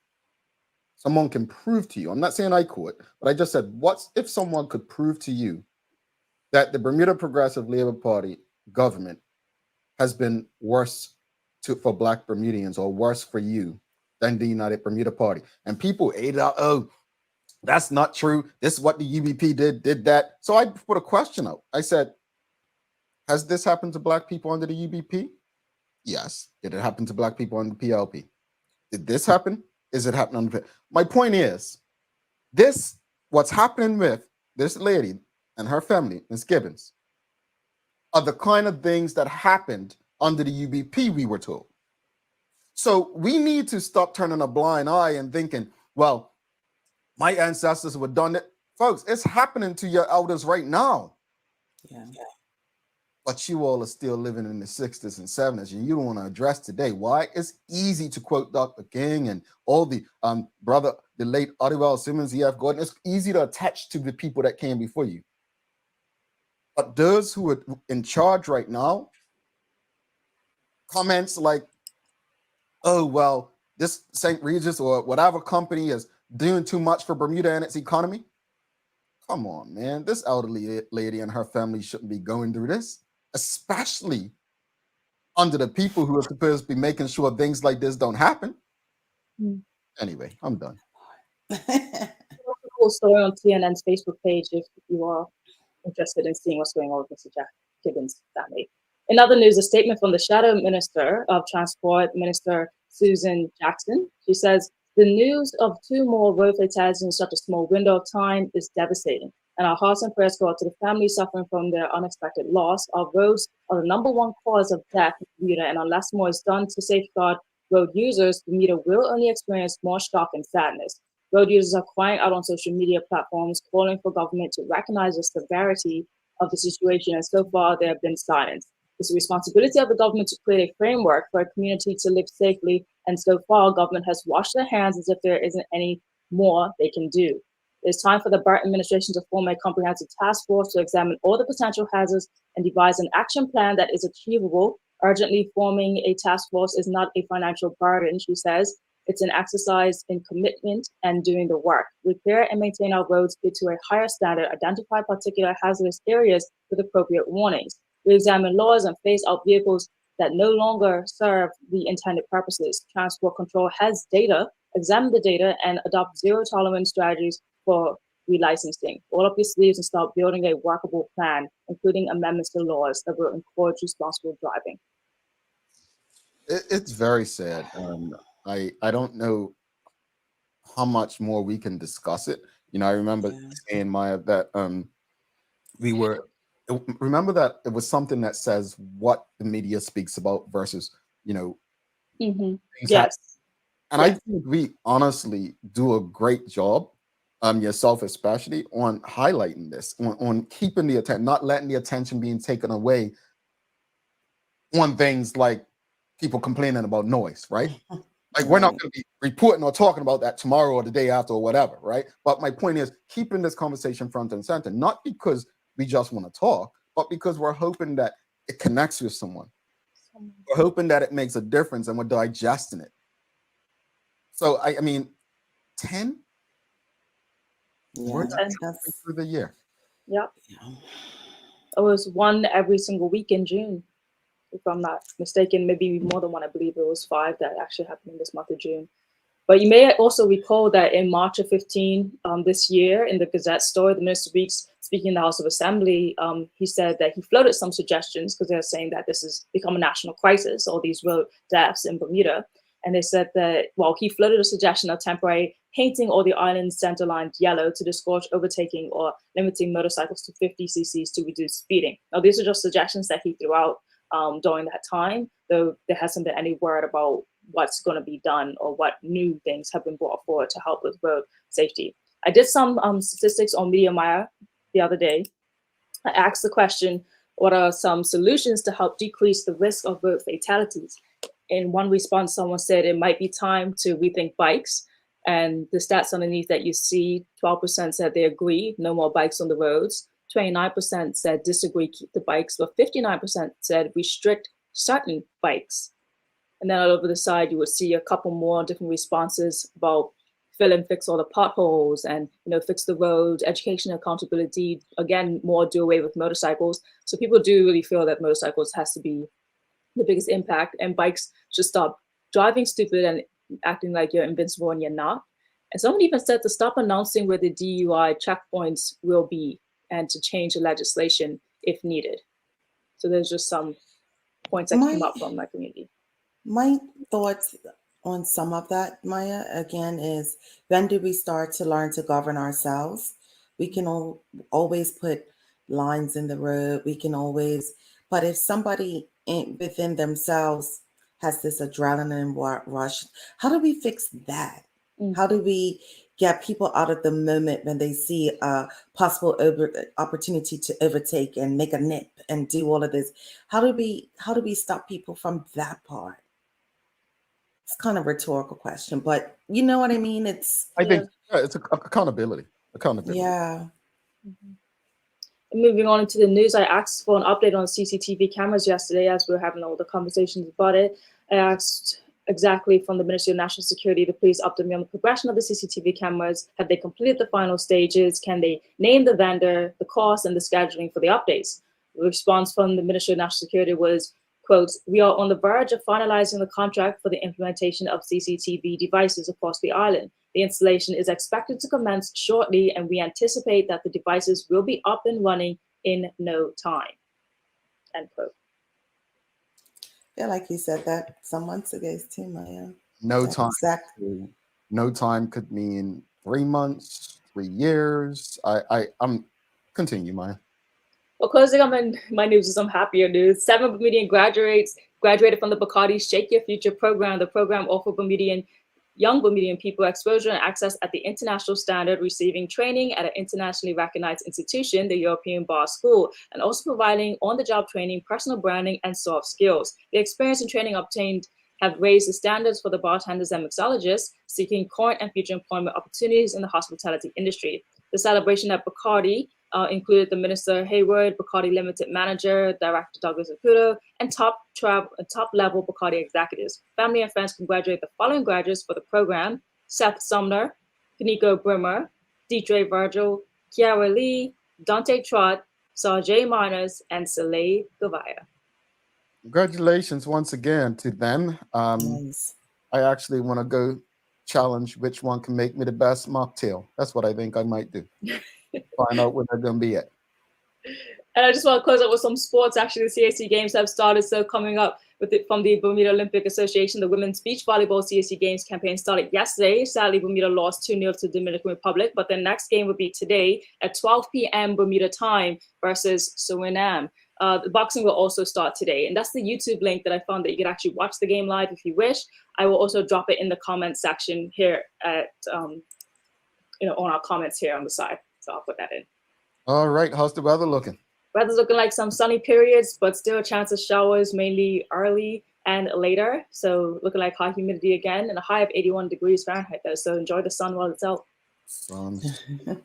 B: Someone can prove to you. I'm not saying I could, but I just said, what if someone could prove to you that the Bermuda Progressive Labor Party government has been worse for Black Bermudians or worse for you than the United Bermuda Party? And people ate out, oh, that's not true. This is what the UBP did that. So I put a question out. I said, has this happened to Black people under the UBP? Yes. Did it happen to Black people under the PLP? Did this happen? Is it happening under? My point is, what's happening with this lady and her family, Ms. Gibbons, are the kind of things that happened under the UBP, we were told. So we need to stop turning a blind eye and thinking, well, my ancestors were done it. Folks, it's happening to your elders right now.
C: Yeah.
B: But you all are still living in the 60s and 70s, and you don't want to address today. Why? It's easy to quote Dr. King and all the the late Ottewell Simmons, E.F. Gordon. It's easy to attach to the people that came before you. But those who are in charge right now, comments like, oh, well, this St. Regis or whatever company is doing too much for Bermuda and its economy. Come on, man. This elderly lady and her family shouldn't be going through this, especially under the people who are supposed to be making sure things like this don't happen. Anyway, I'm done.
D: Cool story on TNN's Facebook page if you are interested in seeing what's going on with Mr. Jack Gibbons' family. In other news, a statement from the Shadow Minister of Transport, Minister Susan Jackson. She says, the news of 2 more road fatalities in such a small window of time is devastating, and our hearts and prayers go out to the families suffering from their unexpected loss. Our roads are the #1 cause of death in Bermuda, and unless more is done to safeguard road users, Bermuda will only experience more shock and sadness. Road users are crying out on social media platforms, calling for government to recognize the severity of the situation, and so far they have been silent. It's the responsibility of the government to create a framework for a community to live safely, and so far government has washed their hands as if there isn't any more they can do. It's time for the Barton administration to form a comprehensive task force to examine all the potential hazards and devise an action plan that is achievable. Urgently forming a task force is not a financial burden, she says. It's an exercise in commitment and doing the work. Repair and maintain our roads to a higher standard, identify particular hazardous areas with appropriate warnings. We examine laws and phase out vehicles that no longer serve the intended purposes. Transport Control has data, examine the data, and adopt zero tolerance strategies for relicensing. Roll up your sleeves and start building a workable plan, including amendments to laws that will encourage responsible driving.
B: It's very sad. I don't know how much more we can discuss it. You know, I remember saying, Maya, that remember that it was something that says what the media speaks about versus, you know,
D: yes.
B: And I think we honestly do a great job, yourself especially, on highlighting this, on keeping the attention, not letting the attention being taken away on things like people complaining about noise, right? Like we're not going to be reporting or talking about that tomorrow or the day after or whatever, right? But my point is keeping this conversation front and center, not because we just want to talk, but because we're hoping that it connects with someone. We're hoping that it makes a difference and we're digesting it. So I mean, 10? We're through the year.
D: Yep. It was one every single week in June, if I'm not mistaken. Maybe more than one. I believe it was 5 that actually happened in this month of June. But you may also recall that in March of 15 this year, in the Gazette story, the Minister Weeks, speaking in the House of Assembly, he said that he floated some suggestions because they're saying that this has become a national crisis, all these road deaths in Bermuda. And they said that, well, he floated a suggestion of temporary painting all the island's center lines yellow to discourage overtaking or limiting motorcycles to 50 cc's to reduce speeding. Now, these are just suggestions that he threw out during that time, though there hasn't been any word about what's going to be done or what new things have been brought forward to help with road safety. I did some statistics on Media Maya the other day. I asked the question, what are some solutions to help decrease the risk of road fatalities? In one response, someone said it might be time to rethink bikes. And the stats underneath that you see, 12% said they agree, no more bikes on the roads. 29% said disagree, keep the bikes, but 59% said restrict certain bikes. And then all over the side, you would see a couple more different responses about fill and fix all the potholes and, you know, fix the roads, education, accountability, again, more do away with motorcycles. So people do really feel that motorcycles has to be the biggest impact, and bikes should stop driving stupid and acting like you're invincible and you're not. And someone even said to stop announcing where the DUI checkpoints will be and to change the legislation if needed. So there's just some points that came up from my community.
C: My thoughts on some of that, Maya, again, is when do we start to learn to govern ourselves? We can always put lines in the road. We can always, but if somebody within themselves has this adrenaline rush, how do we fix that? How do we get people out of the moment when they see a possible opportunity to overtake and make a nip and do all of this? How do we stop people from that part? It's kind of a rhetorical question, but you know what I mean?
B: I think it's accountability.
C: Yeah.
D: Moving on into the news, I asked for an update on CCTV cameras yesterday as we were having all the conversations about it. I asked exactly from the Ministry of National Security to please update me on the progression of the CCTV cameras. Have they completed the final stages? Can they name the vendor, the cost, and the scheduling for the updates? The response from the Ministry of National Security was, quote, we are on the verge of finalizing the contract for the implementation of CCTV devices across the island. The installation is expected to commence shortly, and we anticipate that the devices will be up and running in no time, end quote.
C: Yeah, like you said that some months ago too, Maya.
B: No time. Exactly. No time could mean 3 months, 3 years. I'm continue, Maya.
D: Well, closing on my news is some happier news. 7 Bermudian graduated from the Bacardi Shake Your Future program. The program offered Bermudian young Bermudian people exposure and access at the international standard, receiving training at an internationally recognized institution, the European Bar School, and also providing on-the-job training, personal branding, and soft skills. The experience and training obtained have raised the standards for the bartenders and mixologists seeking current and future employment opportunities in the hospitality industry. The celebration at Bacardi included the Minister Hayward, Bacardi Limited Manager, Director Douglas Acuto, and top-level Bacardi executives. Family and friends congratulate the following graduates for the program: Seth Sumner, Kaniko Brimmer, Deidre Virgil, Kiara Lee, Dante Trott, Sajay Marnes, and Saleh Gavaya.
B: Congratulations once again to them.
C: Nice.
B: I actually want to go challenge which one can make me the best mocktail. That's what I think I might do. Find out where they're going to be at.
D: And I just want to close up with some sports. Actually, the CAC Games have started. So coming up with it from the Bermuda Olympic Association, the Women's Beach Volleyball CAC Games campaign started yesterday. Sadly, Bermuda lost 2-0 to Dominican Republic, but the next game will be today at 12 p.m. Bermuda time versus Suriname. The boxing will also start today. And that's the YouTube link that I found that you can actually watch the game live if you wish. I will also drop it in the comment section here at, on our comments here on the side. So I'll put that in.
B: All right. How's the weather looking?
D: Weather's looking like some sunny periods, but still a chance of showers mainly early and later. So looking like high humidity again and a high of 81 degrees Fahrenheit though. So enjoy the sun while it's out.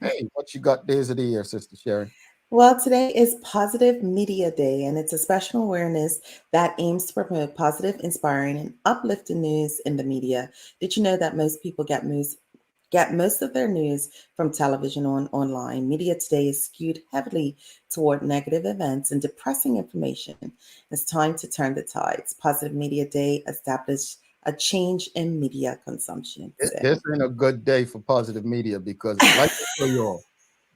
B: Hey, what you got days of the year, Sister Sharon?
C: Well, today is Positive Media Day, and it's a special awareness that aims to promote positive, inspiring, and uplifting news in the media. Did you know that most people get most of their news from television or online? Media today is skewed heavily toward negative events and depressing information. It's time to turn the tides. Positive Media Day established a change in media consumption.
B: This ain't a good day for positive media because, like I tell you all,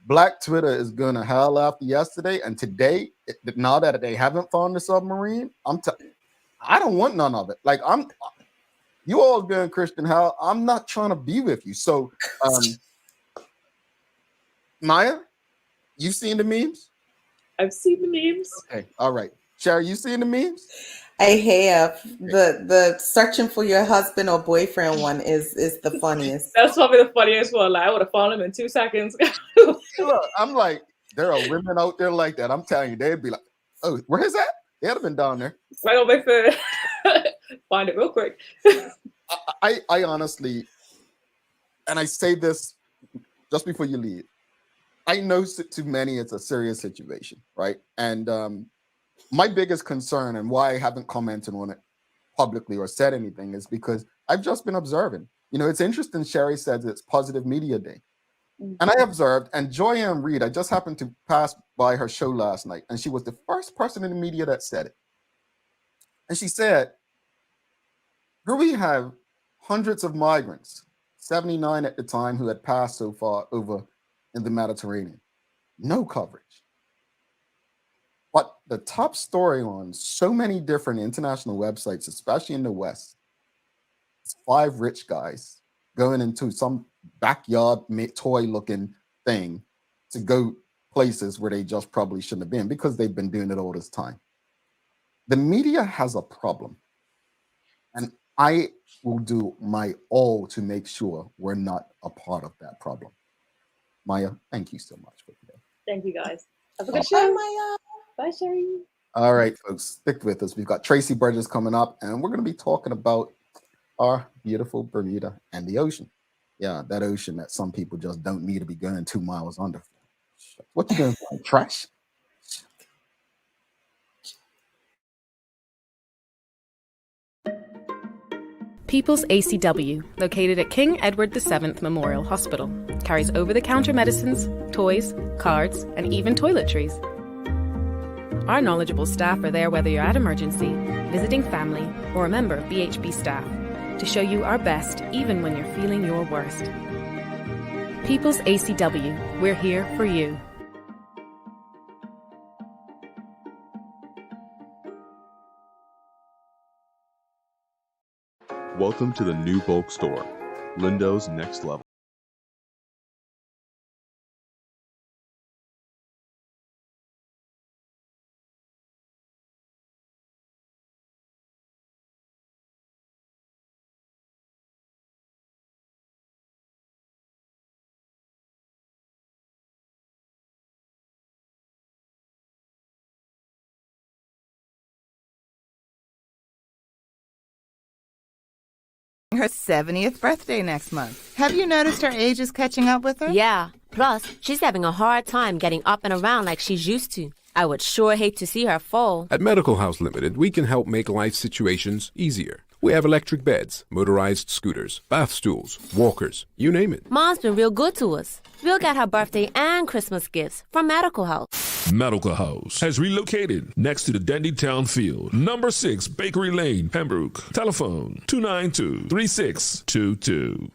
B: Black Twitter is going to hell after yesterday, and today, now that they haven't found the submarine, I don't want none of it. Like you all doing Christian hell. I'm not trying to be with you. So, Maya, you seen the memes?
D: I've seen the memes.
B: Okay, all right. Sherry, you seen the memes?
C: I have the searching for your husband or boyfriend one is the funniest.
D: That's probably the funniest one. Like I would have found him in 2 seconds.
B: Look, I'm like, there are women out there like that. I'm telling you, they'd be like, "Oh, where is that?" They'd have been down there.
D: Right on my phone. Find it real quick.
B: I honestly, and I say this just before you leave, I know to many it's a serious situation, right? And my biggest concern and why I haven't commented on it publicly or said anything is because I've just been observing. You know, it's interesting. Sherry says it's Positive Media Day. And I observed, and Joyanne Reed, I just happened to pass by her show last night, and she was the first person in the media that said it. And she said, here we have hundreds of migrants, 79 at the time, who had passed so far over in the Mediterranean. No coverage. But the top story on so many different international websites, especially in the West, is 5 rich guys going into some backyard toy-looking thing to go places where they just probably shouldn't have been because they've been doing it all this time. The media has a problem, and I will do my all to make sure we're not a part of that problem. Maya, thank you so much for today.
D: Thank you, guys. Have a good show.
C: Bye, Maya.
D: Bye, Sherry.
B: All right, folks, stick with us. We've got Traci Burgess coming up, and we're going to be talking about our beautiful Bermuda and the ocean. Yeah, that ocean that some people just don't need to be going 2 miles under. What you going to find? Trash?
E: People's ACW, located at King Edward VII Memorial Hospital, carries over-the-counter medicines, toys, cards, and even toiletries. Our knowledgeable staff are there whether you're at emergency, visiting family, or a member of BHB staff, to show you our best even when you're feeling your worst. People's ACW, we're here for you.
F: Welcome to the new bulk store, Lindo's Next Level.
G: her 70th birthday next month. Have you noticed her age is catching up with her?
H: Yeah. Plus, she's having a hard time getting up and around like she's used to. I would sure hate to see her fall.
I: At Medical House Limited, we can help make life situations easier. We have electric beds, motorized scooters, bath stools, walkers, you name it.
H: Mom's been real good to us. We'll get her birthday and Christmas gifts from Medical House.
J: Medical House has relocated next to the Dendytown Field, number 6 Bakery Lane, Pembroke. Telephone 292-3622.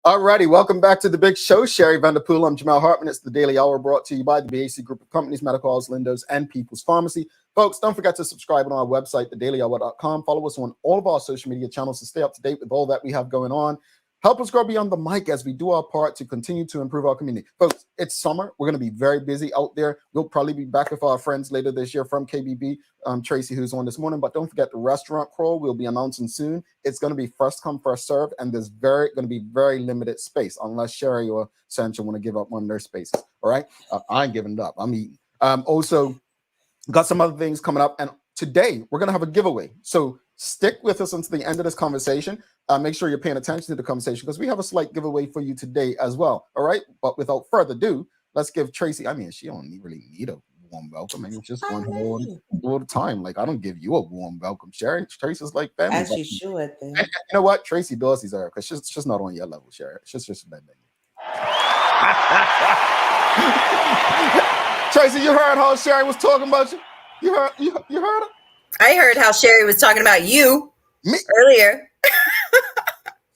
B: Alrighty, welcome back to the big show. Sherry Vanderpool, I'm Jamal Hartman. It's the Daily Hour brought to you by the BAC Group of Companies, Medical House, Lindos, and People's Pharmacy. Folks, don't forget to subscribe on our website, thedailyhour.com. Follow us on all of our social media channels to stay up to date with all that we have going on. Help us grow beyond the mic as we do our part to continue to improve our community. Folks, it's summer. We're going to be very busy out there. We'll probably be back with our friends later this year from KBB, Traci, who's on this morning. But don't forget the restaurant crawl. We'll be announcing soon. It's going to be first come, first serve, and there's going to be very limited space unless Sherry or Sancha want to give up one of their spaces. All right? I ain't giving it up. I'm eating. Also, got some other things coming up. And today, we're going to have a giveaway. So stick with us until the end of this conversation. Make sure you're paying attention to the conversation because we have a slight giveaway for you today as well. All right. But without further ado, let's give Traci. I mean, she don't really need a warm welcome. I mean, it's just one all the time. Like, I don't give you a warm welcome, Sherry. Traci's like family.
C: As you should. Then.
B: And you know what? Traci Dorsey's her because she's just not on your level, Sherry. She's just that baby. Traci, you heard how Sherry was talking about you? You heard her?
K: I heard how Sherry was talking about you earlier.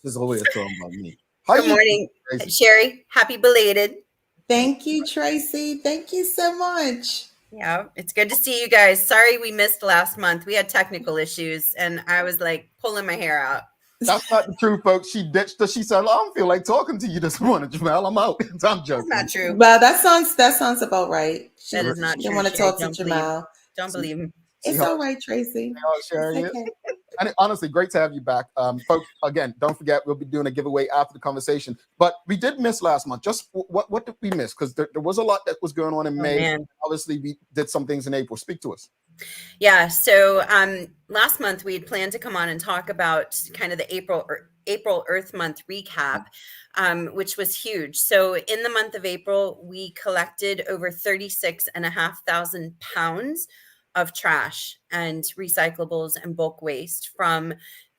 B: This is always talking about me.
K: Good morning, Sherry. Happy belated.
C: Thank you, Traci. Thank you so much.
K: Yeah, it's good to see you guys. Sorry we missed last month. We had technical issues, and I was like pulling my hair out.
B: That's not the truth, folks. She ditched us. She said, I don't feel like talking to you this morning, Jamal. I'm out. I'm joking.
K: That's not true.
C: Well, that sounds about right.
K: That is not true.
C: She want to talk to Jamal.
K: Don't believe him.
C: It's all right, Traci.
B: Sherry,
C: It's okay.
B: And honestly, great to have you back. Folks, again, don't forget, we'll be doing a giveaway after the conversation. But we did miss last month. Just what did we miss? Because there was a lot that was going on in May.
K: Man.
B: Obviously, we did some things in April. Speak to us.
K: Yeah. So last month we had planned to come on and talk about kind of the April Earth Month recap, which was huge. So in the month of April, we collected over 36,500 pounds of trash and recyclables and bulk waste from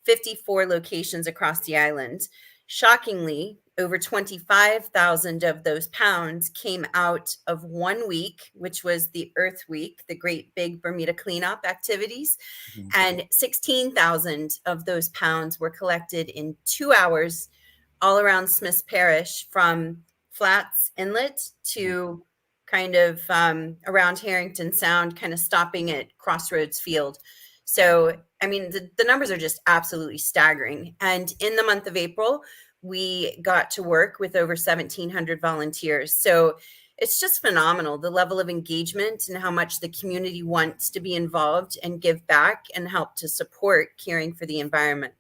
K: 54 locations across the island. Shockingly, over 25,000 of those pounds came out of 1 week, which was the Earth Week, the great big Bermuda cleanup activities. Mm-hmm. And 16,000 of those pounds were collected in 2 hours all around Smiths Parish, from Flats Inlet to kind of around Harrington Sound, kind of stopping at Crossroads Field. So, I mean, the numbers are just absolutely staggering. And in the month of April, we got to work with over 1,700 volunteers. So it's just phenomenal, the level of engagement and how much the community wants to be involved and give back and help to support caring for the environment.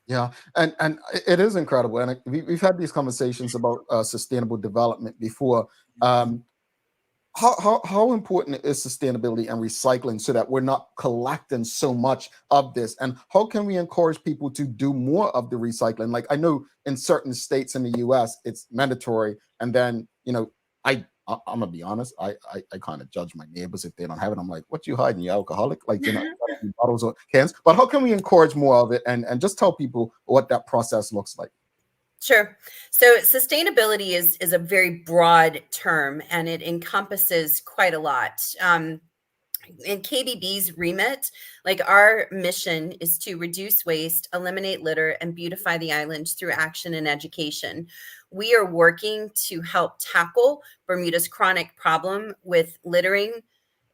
B: Yeah, and it is incredible. And we've had these conversations about sustainable development before. How important is sustainability and recycling so that we're not collecting so much of this? And how can we encourage people to do more of the recycling? Like, I know in certain states in the US, it's mandatory. And then, you know, I'm gonna be honest, I kind of judge my neighbors if they don't have it. I'm like, what you hiding? You alcoholic? Like, you know, bottles or cans. But how can we encourage more of it and just tell people what that process looks like?
K: Sure. So sustainability is a very broad term, and it encompasses quite a lot. In KBB's remit, like, our mission is to reduce waste, eliminate litter, and beautify the island through action and education. We are working to help tackle Bermuda's chronic problem with littering,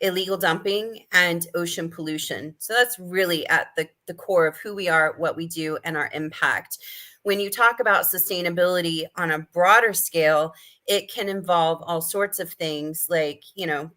K: illegal dumping, and ocean pollution. So that's really at the core of who we are, what we do, and our impact. When you talk about sustainability on a broader scale, it can involve all sorts of things like, you know,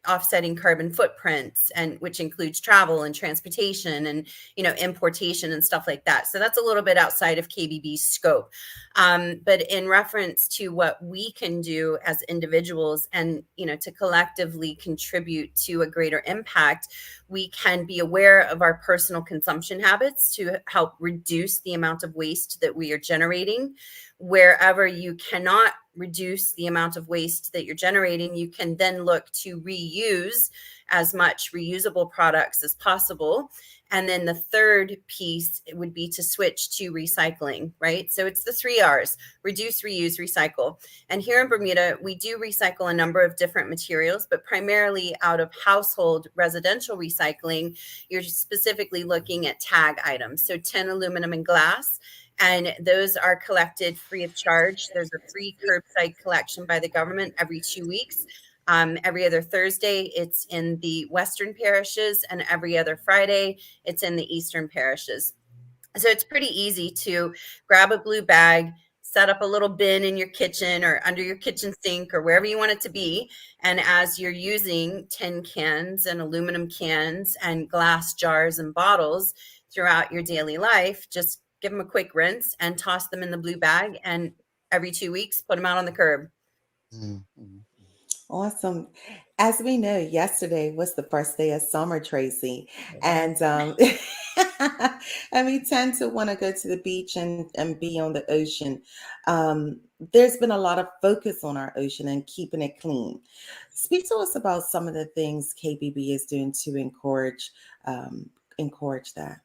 K: offsetting carbon footprints, and which includes travel and transportation and importation and stuff like that. So that's a little bit outside of KBB's scope. But in reference to what we can do as individuals and to collectively contribute to a greater impact, we can be aware of our personal consumption habits to help reduce the amount of waste that we are generating. Wherever you cannot reduce the amount of waste that you're generating, you can then look to reuse as much reusable products as possible. And then the third piece would be to switch to recycling, right? So it's the 3 R's: reduce, reuse, recycle. And here in Bermuda, we do recycle a number of different materials, but primarily out of household residential recycling, you're specifically looking at tag items. So tin, aluminum, and glass. And those are collected free of charge. There's a free curbside collection by the government every 2 weeks. Every other Thursday, it's in the Western parishes, and every other Friday, it's in the Eastern parishes. So it's pretty easy to grab a blue bag, set up a little bin in your kitchen or under your kitchen sink or wherever you want it to be. And as you're using tin cans and aluminum cans and glass jars and bottles throughout your daily life, just give them a quick rinse and toss them in the blue bag. And every 2 weeks, put them out on the curb.
B: Mm-hmm.
C: Awesome. As we know, yesterday was the first day of summer, Tracy. And and we tend to want to go to the beach and be on the ocean. There's been a lot of focus on our ocean and keeping it clean. Speak to us about some of the things KBB is doing to encourage that.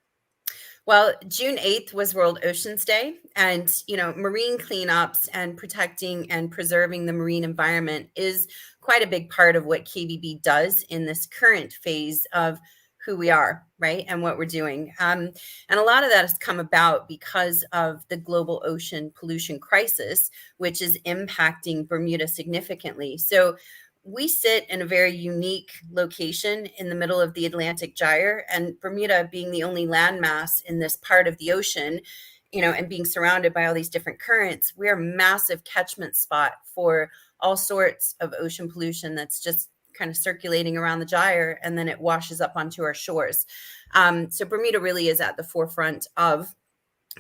K: Well, June 8th was World Oceans Day, and, marine cleanups and protecting and preserving the marine environment is quite a big part of what KBB does in this current phase of who we are, right, and what we're doing. And a lot of that has come about because of the global ocean pollution crisis, which is impacting Bermuda significantly. So we sit in a very unique location in the middle of the Atlantic Gyre, and Bermuda being the only landmass in this part of the ocean, and being surrounded by all these different currents, we're a massive catchment spot for all sorts of ocean pollution that's just kind of circulating around the gyre, and then it washes up onto our shores. So Bermuda really is at the forefront of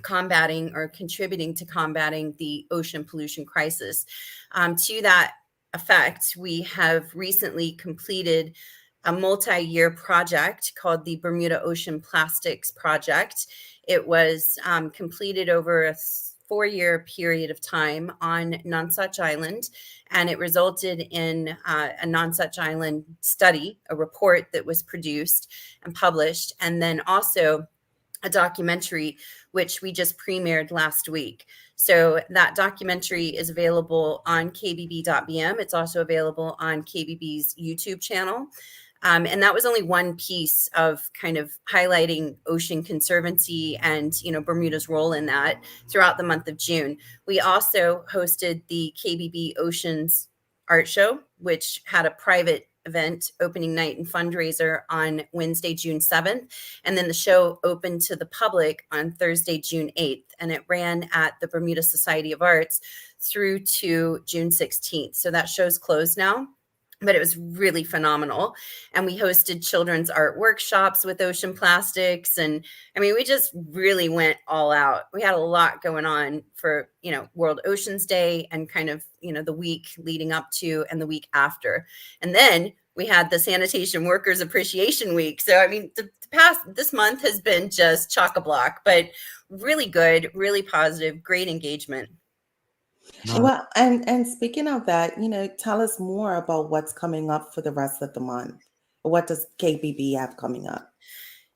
K: combating or contributing to combating the ocean pollution crisis. To that effect, we have recently completed a multi-year project called the Bermuda Ocean Plastics Project. It was completed over a 4-year period of time on Nonsuch Island, and it resulted in a Nonsuch Island study, a report that was produced and published, and then also a documentary, which we just premiered last week. So that documentary is available on kbb.bm. It's also available on KBB's YouTube channel. And that was only one piece of kind of highlighting Ocean Conservancy and, Bermuda's role in that throughout the month of June. We also hosted the KBB Oceans Art Show, which had a private event opening night and fundraiser on Wednesday, June 7th. And then the show opened to the public on Thursday, June 8th. And it ran at the Bermuda Society of Arts through to June 16th. So that show's closed now, but it was really phenomenal. And we hosted children's art workshops with ocean plastics. And we just really went all out. We had a lot going on for, World Oceans Day and kind of, the week leading up to and the week after. And then we had the Sanitation Workers Appreciation Week. So, this month has been just chock-a-block, but really good, really positive, great engagement.
C: Well, and speaking of that, tell us more about what's coming up for the rest of the month. What does KBB have coming up?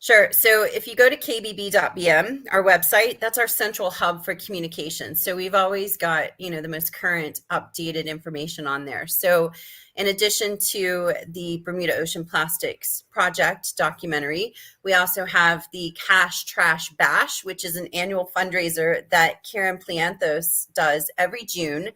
K: Sure. So if you go to kbb.bm, our website, that's our central hub for communication. So we've always got, the most current updated information on there. So in addition to the Bermuda Ocean Plastics Project documentary, we also have the Cash Trash Bash, which is an annual fundraiser that Karen Plianthos does every June.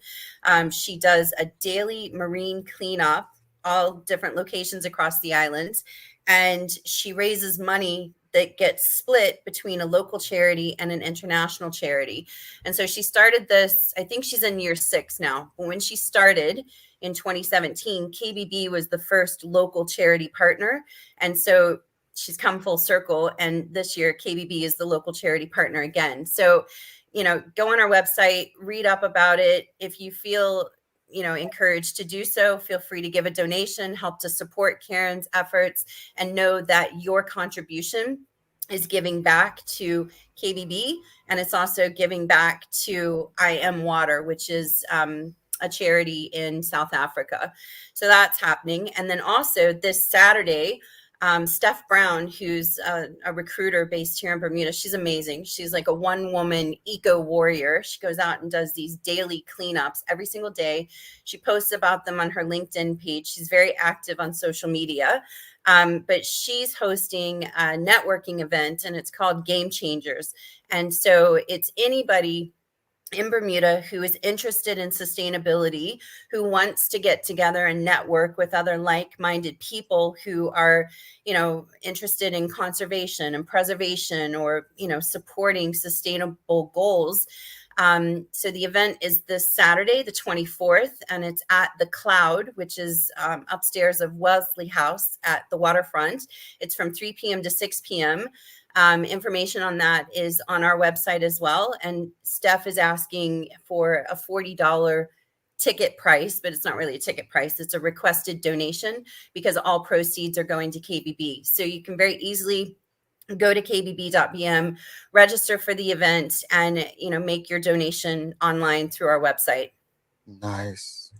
K: She does a daily marine cleanup, all different locations across the islands. And she raises money that gets split between a local charity and an international charity. And so she started this, I think she's in year 6 now. But when she started in 2017, KBB was the first local charity partner. And so she's come full circle. And this year, KBB is the local charity partner again. So, go on our website, read up about it. If you feel encouraged to do so, feel free to give a donation, help to support Karen's efforts, and know that your contribution is giving back to KBB, and it's also giving back to I Am Water, which is a charity in South Africa. So that's happening. And then also this Saturday, Steph Brown, who's a recruiter based here in Bermuda, she's amazing. She's like a one-woman eco warrior. She goes out and does these daily cleanups every single day. She posts about them on her LinkedIn page. She's very active on social media. But she's hosting a networking event, and it's called Game Changers. And so it's anybody in Bermuda who is interested in sustainability, who wants to get together and network with other like-minded people who are, interested in conservation and preservation, or, supporting sustainable goals. So the event is this Saturday, the 24th, and it's at the Cloud, which is upstairs of Wellesley House at the waterfront. It's from 3 p.m. to 6 p.m. Information on that is on our website as well. And Steph is asking for a $40 ticket price, but it's not really a ticket price. It's a requested donation because all proceeds are going to KBB. So you can very easily go to kbb.bm, register for the event, and make your donation online through our website.
B: Nice.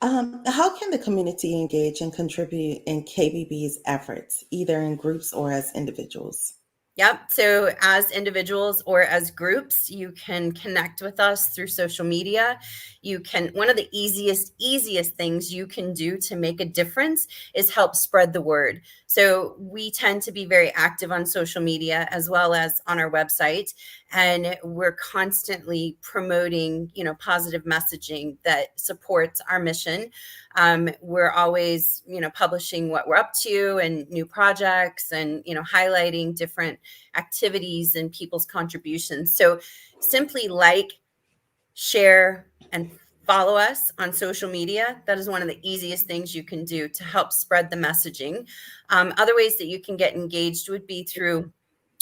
C: How can the community engage and contribute in KBB's efforts, either in groups or as individuals?
K: Yep. So as individuals or as groups, you can connect with us through social media. One of the easiest things you can do to make a difference is help spread the word. So we tend to be very active on social media as well as on our website. And we're constantly promoting, positive messaging that supports our mission. We're always, publishing what we're up to and new projects, and, highlighting different activities and people's contributions. So simply like, share, and follow us on social media. That is one of the easiest things you can do to help spread the messaging. Other ways that you can get engaged would be through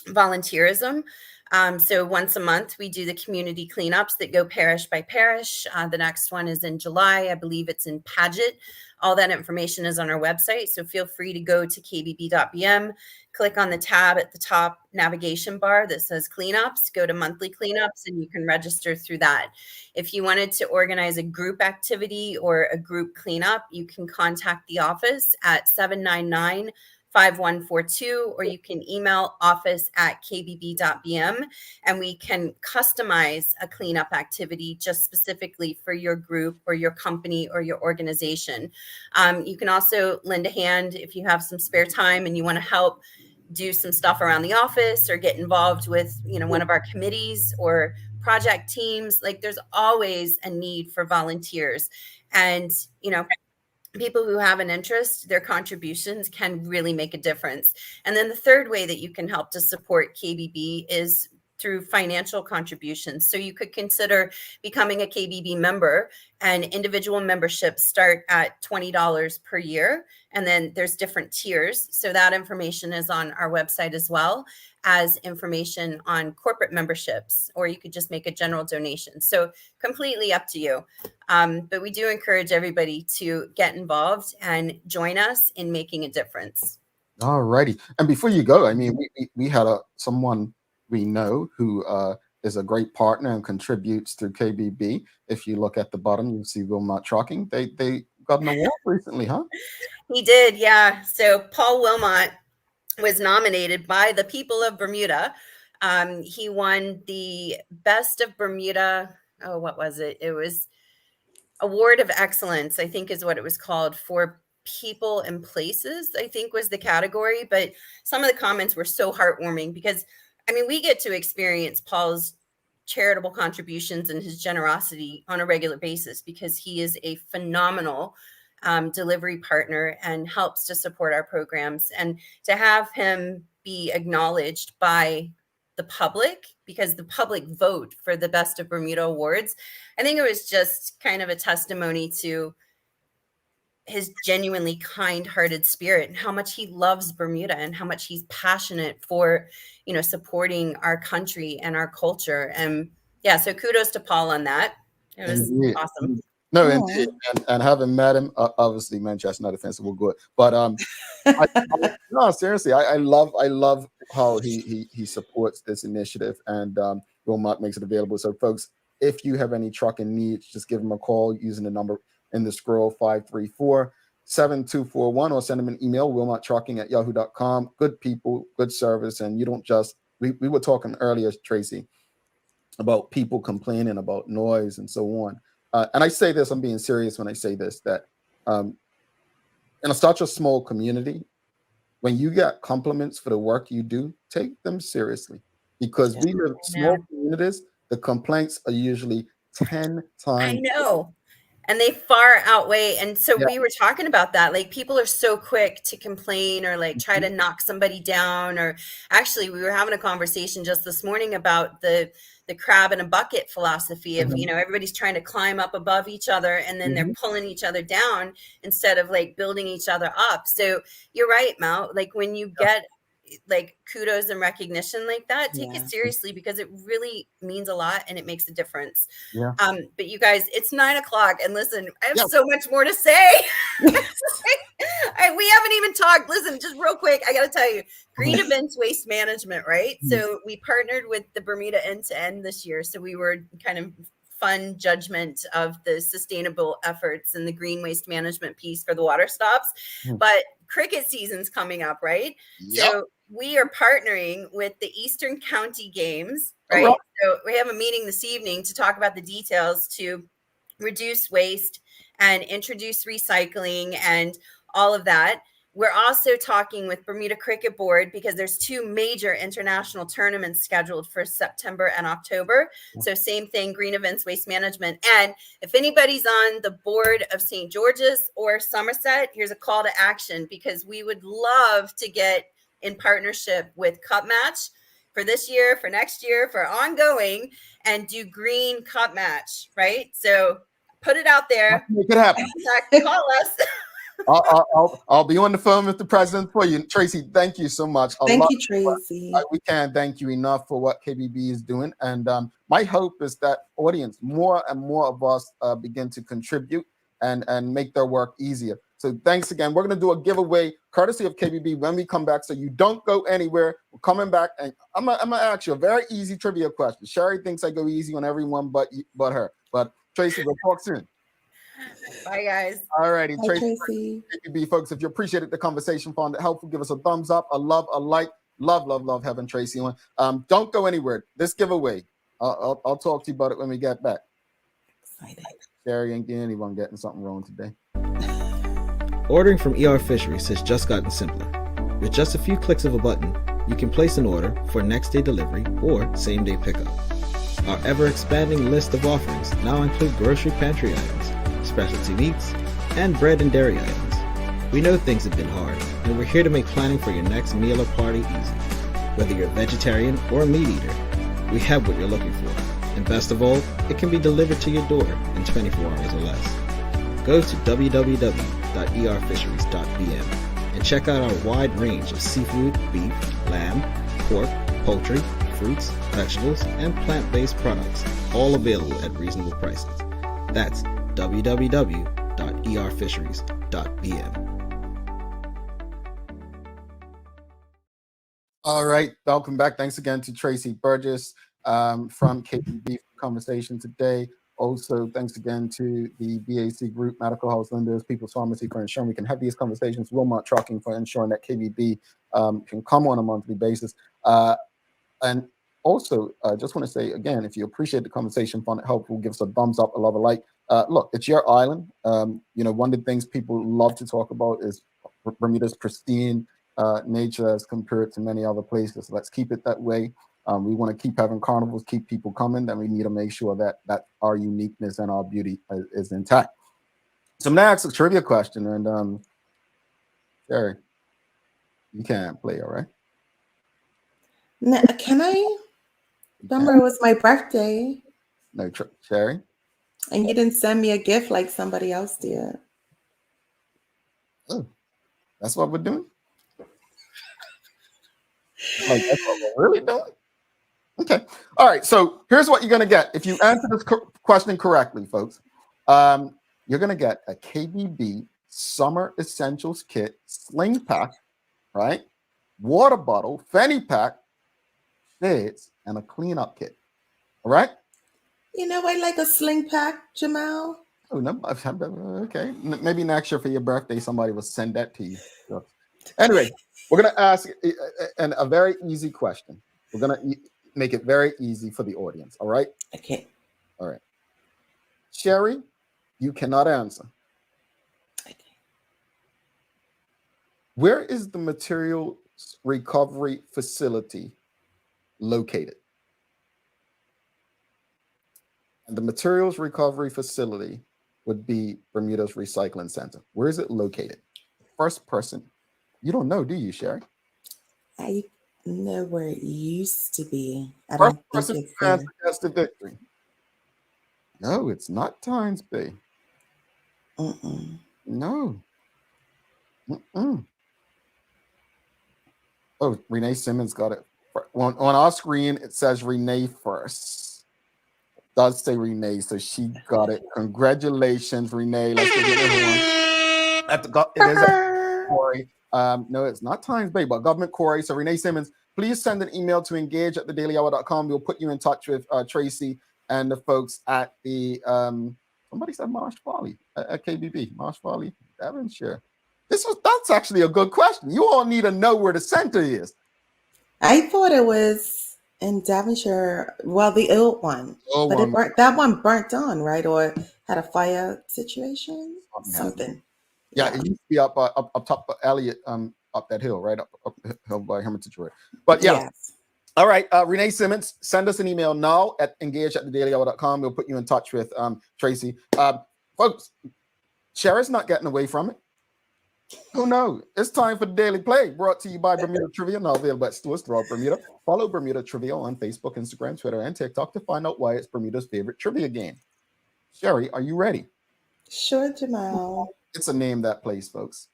K: volunteerism. So once a month, we do the community cleanups that go parish by parish. The next one is in July. I believe it's in Paget. All that information is on our website. So feel free to go to kbb.bm, click on the tab at the top navigation bar that says cleanups, go to monthly cleanups, and you can register through that. If you wanted to organize a group activity or a group cleanup, you can contact the office at 799-5142, or you can email office@kbb.bm, and we can customize a cleanup activity just specifically for your group or your company or your organization. You can also lend a hand if you have some spare time and you want to help do some stuff around the office or get involved with, one of our committees or project teams. Like, there's always a need for volunteers, and, people who have an interest, their contributions can really make a difference. And then the third way that you can help to support KBB is through financial contributions. So you could consider becoming a KBB member, and individual memberships start at $20 per year. And then there's different tiers. So that information is on our website, as well as information on corporate memberships, or you could just make a general donation. So completely up to you. But we do encourage everybody to get involved and join us in making a difference.
B: All righty. And before you go, I mean, we had someone we know who is a great partner and contributes through KBB. If you look at the bottom, you'll see Wilmot Trucking. They got an award recently, huh?
K: He did, yeah. So Paul Wilmot was nominated by the people of Bermuda. He won the Best of Bermuda. Oh, what was it? It was Award of Excellence, I think is what it was called, for people and places, I think was the category. But some of the comments were so heartwarming because, I mean, we get to experience Paul's charitable contributions and his generosity on a regular basis because he is a phenomenal delivery partner and helps to support our programs. And to have him be acknowledged by the public, because the public vote for the Best of Bermuda awards. I think it was just kind of a testimony to his genuinely kind-hearted spirit and how much he loves Bermuda and how much he's passionate for, you know, supporting our country and our culture. And yeah, so kudos to Paul on that. It was awesome.
B: No, and having met him, obviously Manchester not offensive, we're good, but no, seriously, I love how he supports this initiative, and Wilmot makes it available. So, folks, if you have any trucking needs, just give him a call using the number in the scroll 534-7241, or send him an email, wilmottrucking@yahoo.com. Good people, good service, and you don't just. We were talking earlier, Tracy, about people complaining about noise and so on. And I say this, I'm being serious when I say this, that in such a small community, when you get compliments for the work you do, take them seriously, because we live in small communities. The complaints are usually 10 times.
K: I know. And they far outweigh. And so we were talking about that. Like, people are so quick to complain or like try to knock somebody down. Or actually, we were having a conversation just this morning about the crab in a bucket philosophy of, you know, everybody's trying to climb up above each other, and then they're pulling each other down instead of like building each other up. So you're right, Mal. Like, when you get like kudos and recognition like that, take it seriously, because it really means a lot and it makes a difference. But you guys, it's 9:00, and listen, I have so much more to say. We haven't even talked. Listen, just real quick, I gotta tell you, Green Events Waste Management, right? So we partnered with the Bermuda End to End this year, so we were kind of fun judgment of the sustainable efforts and the green waste management piece for the water stops. But cricket season's coming up, right? So we are partnering with the Eastern County Games, right? So we have a meeting this evening to talk about the details to reduce waste and introduce recycling and all of that. We're also talking with Bermuda Cricket Board, because there's 2 major international tournaments scheduled for September and October. So same thing, Green Events Waste Management. And if anybody's on the board of St. George's or Somerset, here's a call to action, because we would love to get in partnership with Cup Match for this year, for next year, for ongoing, and do green Cup Match, right? So put it out there.
B: Make it happen.
K: Call us.
B: I'll be on the phone with the president for you. Tracy, thank you so much.
C: Thank you, Tracy.
B: We can't thank you enough for what KBB is doing. And my hope is that audience, more and more of us begin to contribute and make their work easier. So thanks again. We're going to do a giveaway courtesy of KBB when we come back. So you don't go anywhere. We're coming back, and I'm gonna ask you a very easy trivia question. Sherry thinks I go easy on everyone but her. But Tracy, we'll talk soon.
K: Bye, guys.
B: All righty,
C: Tracy.
B: KBB folks, if you appreciated the conversation, found it helpful, give us a thumbs up, a love, a like. Love having Tracy on. Don't go anywhere. This giveaway, I'll talk to you about it when we get back.
C: Excited.
B: Sherry ain't anyone getting something wrong today.
L: Ordering from ER Fisheries has just gotten simpler. With just a few clicks of a button, you can place an order for next-day delivery or same-day pickup. Our ever-expanding list of offerings now include grocery pantry items, specialty meats, and bread and dairy items. We know things have been hard, and we're here to make planning for your next meal or party easy. Whether you're a vegetarian or a meat eater, we have what you're looking for. And best of all, it can be delivered to your door in 24 hours or less. Go to www.erfisheries.bm and check out our wide range of seafood, beef, lamb, pork, poultry, fruits, vegetables, and plant-based products, all available at reasonable prices. That's www.erfisheries.bm.
B: All right, welcome back. Thanks again to Tracy Burgess from KBB for conversation today. Also, thanks again to the BAC Group, Medical House Lenders, People's Pharmacy for ensuring we can have these conversations, Wilmot Trucking for ensuring that KBB can come on a monthly basis. And also, I just want to say again, if you appreciate the conversation, found it helpful, give us a thumbs up, a love, a like. Look, it's your island. You know, one of the things people love to talk about is Bermuda's pristine nature as compared to many other places. So let's keep it that way. We want to keep having carnivals, keep people coming. Then we need to make sure that our uniqueness and our beauty is intact. So I'm gonna ask a trivia question, and Jerry, you can't play, all right?
C: Can I? Remember, it was my birthday.
B: No, Sherry.
C: And you didn't send me a gift like somebody else did.
B: Oh, that's what we're doing? Like, that's what we're really doing? Okay. All right. So here's what you're going to get. If you answer this question correctly, folks, you're going to get a KBB Summer Essentials Kit sling pack, right? Water bottle, fanny pack, shades, and a cleanup kit. All right?
C: You know, I like a sling pack, Jamal.
B: Oh, no. Okay. Maybe next year for your birthday, somebody will send that to you. So, anyway, we're going to ask a very easy question. We're going to make it very easy for the audience. All right?
C: Okay.
B: All right. Sherry, you cannot answer.
C: Okay.
B: Where is the materials recovery facility located? And the materials recovery facility would be Bermuda's Recycling Center. Where is it located? First person. You don't know, do you, Sherry?
C: I know where it used to be. I
B: First
C: don't
B: person
C: think it's
B: to
C: there.
B: answer gets the victory. No, it's not Tynes Bay. No. Oh, Renee Simmons got it. On our screen, it says Renee first. It does say Renee, so she got it. Congratulations, Renee. Let's give it everyone. It is a Corey. No, it's not Tynes Bay, but Government Corey. So Renee Simmons, please send an email to engage@thedailyhour.com. We'll put you in touch with Tracy and the folks at the somebody said Marsh Farley at KBB. Marsh Farley, Devonshire. That's actually a good question. You all need to know where the center is.
C: I thought it was in Devonshire. Well, the old one, but that one burnt down, right? Or had a fire situation. Something.
B: Yeah, it used to be up top of Elliott, up that hill, right up hill by Hermitage Road. But yeah.
C: Yes.
B: All right, Renee Simmons, send us an email now at engage@thedailyhour.com. We'll put you in touch with Tracy. Folks, Sherry's not getting away from it. Oh no, it's time for the Daily Play, brought to you by Bermuda Trivia, now available at stores throughout Bermuda. Follow Bermuda Trivia on Facebook, Instagram, Twitter, and TikTok to find out why it's Bermuda's favorite trivia game. Sherry, are you ready?
C: Sure, Jamal.
B: It's a name that plays, folks.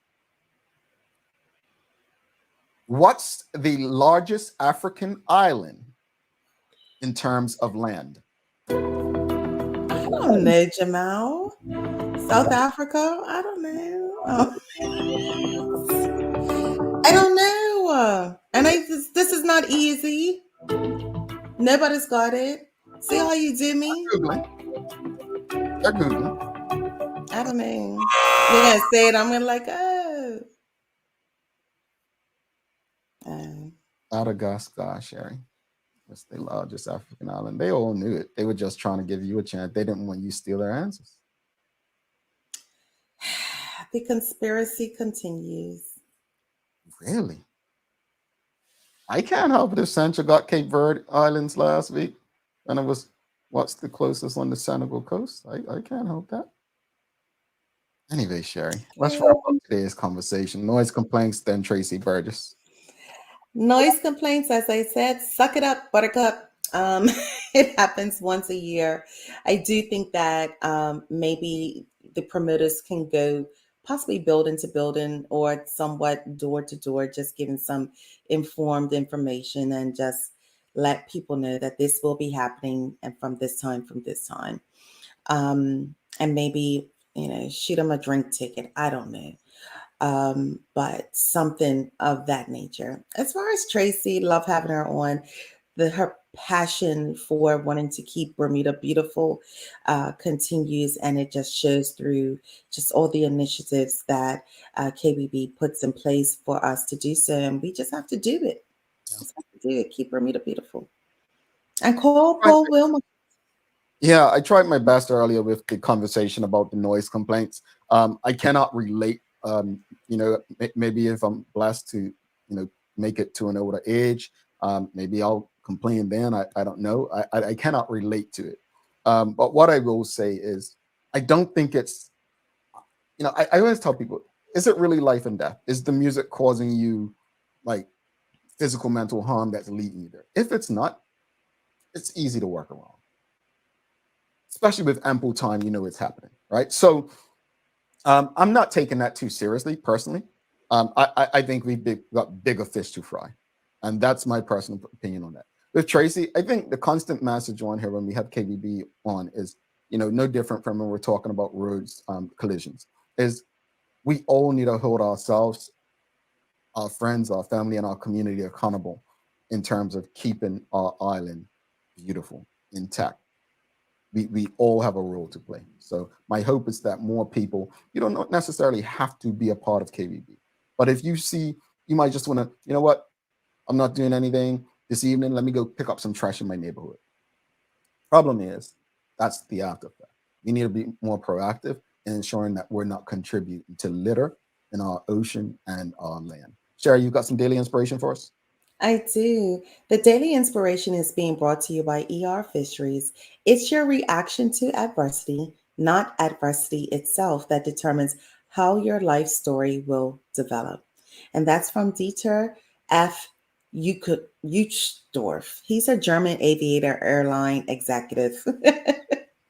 B: What's the largest African island in terms of land?
C: I don't know, Jamal. South Africa? I don't know. I don't know. And this is not easy. Nobody's got it. See how you do me?
B: They're Googling.
C: I don't know. You're going to say it. I'm going to like, oh.
B: Madagascar, Sherry. That's the largest African island. They all knew it. They were just trying to give you a chance. They didn't want you to steal their answers.
C: The conspiracy continues.
B: Really? I can't help it if Sancho got Cape Verde Islands last week. And it was, what's the closest on the Senegal coast? I can't help that. Anyway, Sherry, let's wrap up today's conversation. Noise complaints, then Tracy Burgess.
C: Noise complaints, as I said, suck it up, buttercup. It happens once a year. I do think that maybe the promoters can go possibly building to building or somewhat door to door, just giving some informed information and just let people know that this will be happening and from this time. And maybe, shoot them a drink ticket. I don't know. But something of that nature. As far as Tracy, love having her on. Her passion for wanting to keep Bermuda beautiful continues, and it just shows through just all the initiatives that KBB puts in place for us to do so, and we just have to do it. Keep Bermuda beautiful. And call Paul Wilmer.
B: Yeah, I tried my best earlier with the conversation about the noise complaints. I cannot relate. Maybe if I'm blessed to, make it to an older age, maybe I'll complain then. I don't know. I cannot relate to it. But what I will say is, I don't think it's, I always tell people, is it really life and death? Is the music causing you like physical, mental harm that's leading you there. If it's not, it's easy to work around, especially with ample time, you know it's happening, right? So I'm not taking that too seriously, personally. I think we've got bigger fish to fry. And that's my personal opinion on that. With Traci, I think the constant message on here when we have KBB on is, no different from when we're talking about roads collisions, is we all need to hold ourselves, our friends, our family, and our community accountable in terms of keeping our island beautiful, intact. We all have a role to play. So my hope is that more people, you don't necessarily have to be a part of KBB. But if you see, you might just want to, you know what, I'm not doing anything this evening. Let me go pick up some trash in my neighborhood. Problem is, that's the after effect. We need to be more proactive in ensuring that we're not contributing to litter in our ocean and our land. Sherry, you got some daily inspiration for us?
C: I do. The daily inspiration is being brought to you by ER Fisheries. It's your reaction to adversity, not adversity itself, that determines how your life story will develop. And that's from Dieter F. Uchtdorf. He's a German aviator airline executive.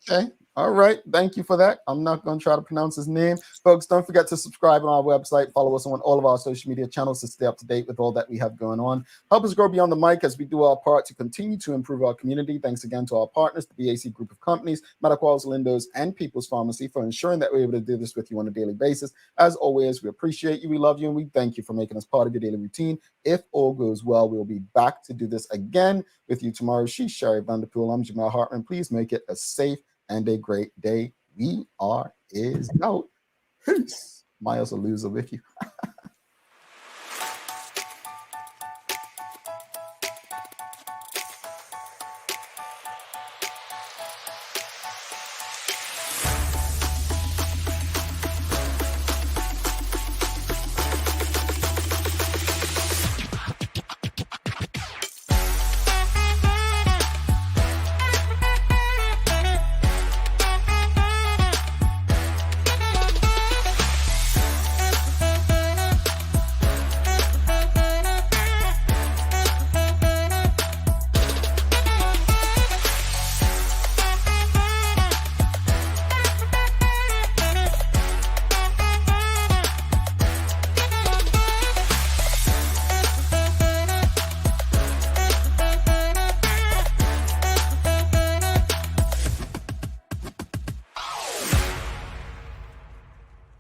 B: Okay. All right. Thank you for that. I'm not going to try to pronounce his name. Folks, don't forget to subscribe on our website. Follow us on all of our social media channels to stay up to date with all that we have going on. Help us grow beyond the mic as we do our part to continue to improve our community. Thanks again to our partners, the BAC Group of Companies, Mediquals, Lindos, and People's Pharmacy for ensuring that we're able to do this with you on a daily basis. As always, we appreciate you, we love you, and we thank you for making us part of your daily routine. If all goes well, we'll be back to do this again with you tomorrow. She's Sherry Vanderpool. I'm Jamal Hartman. Please make it a safe and a great day. We are is out. Peace. Miles a loser with you.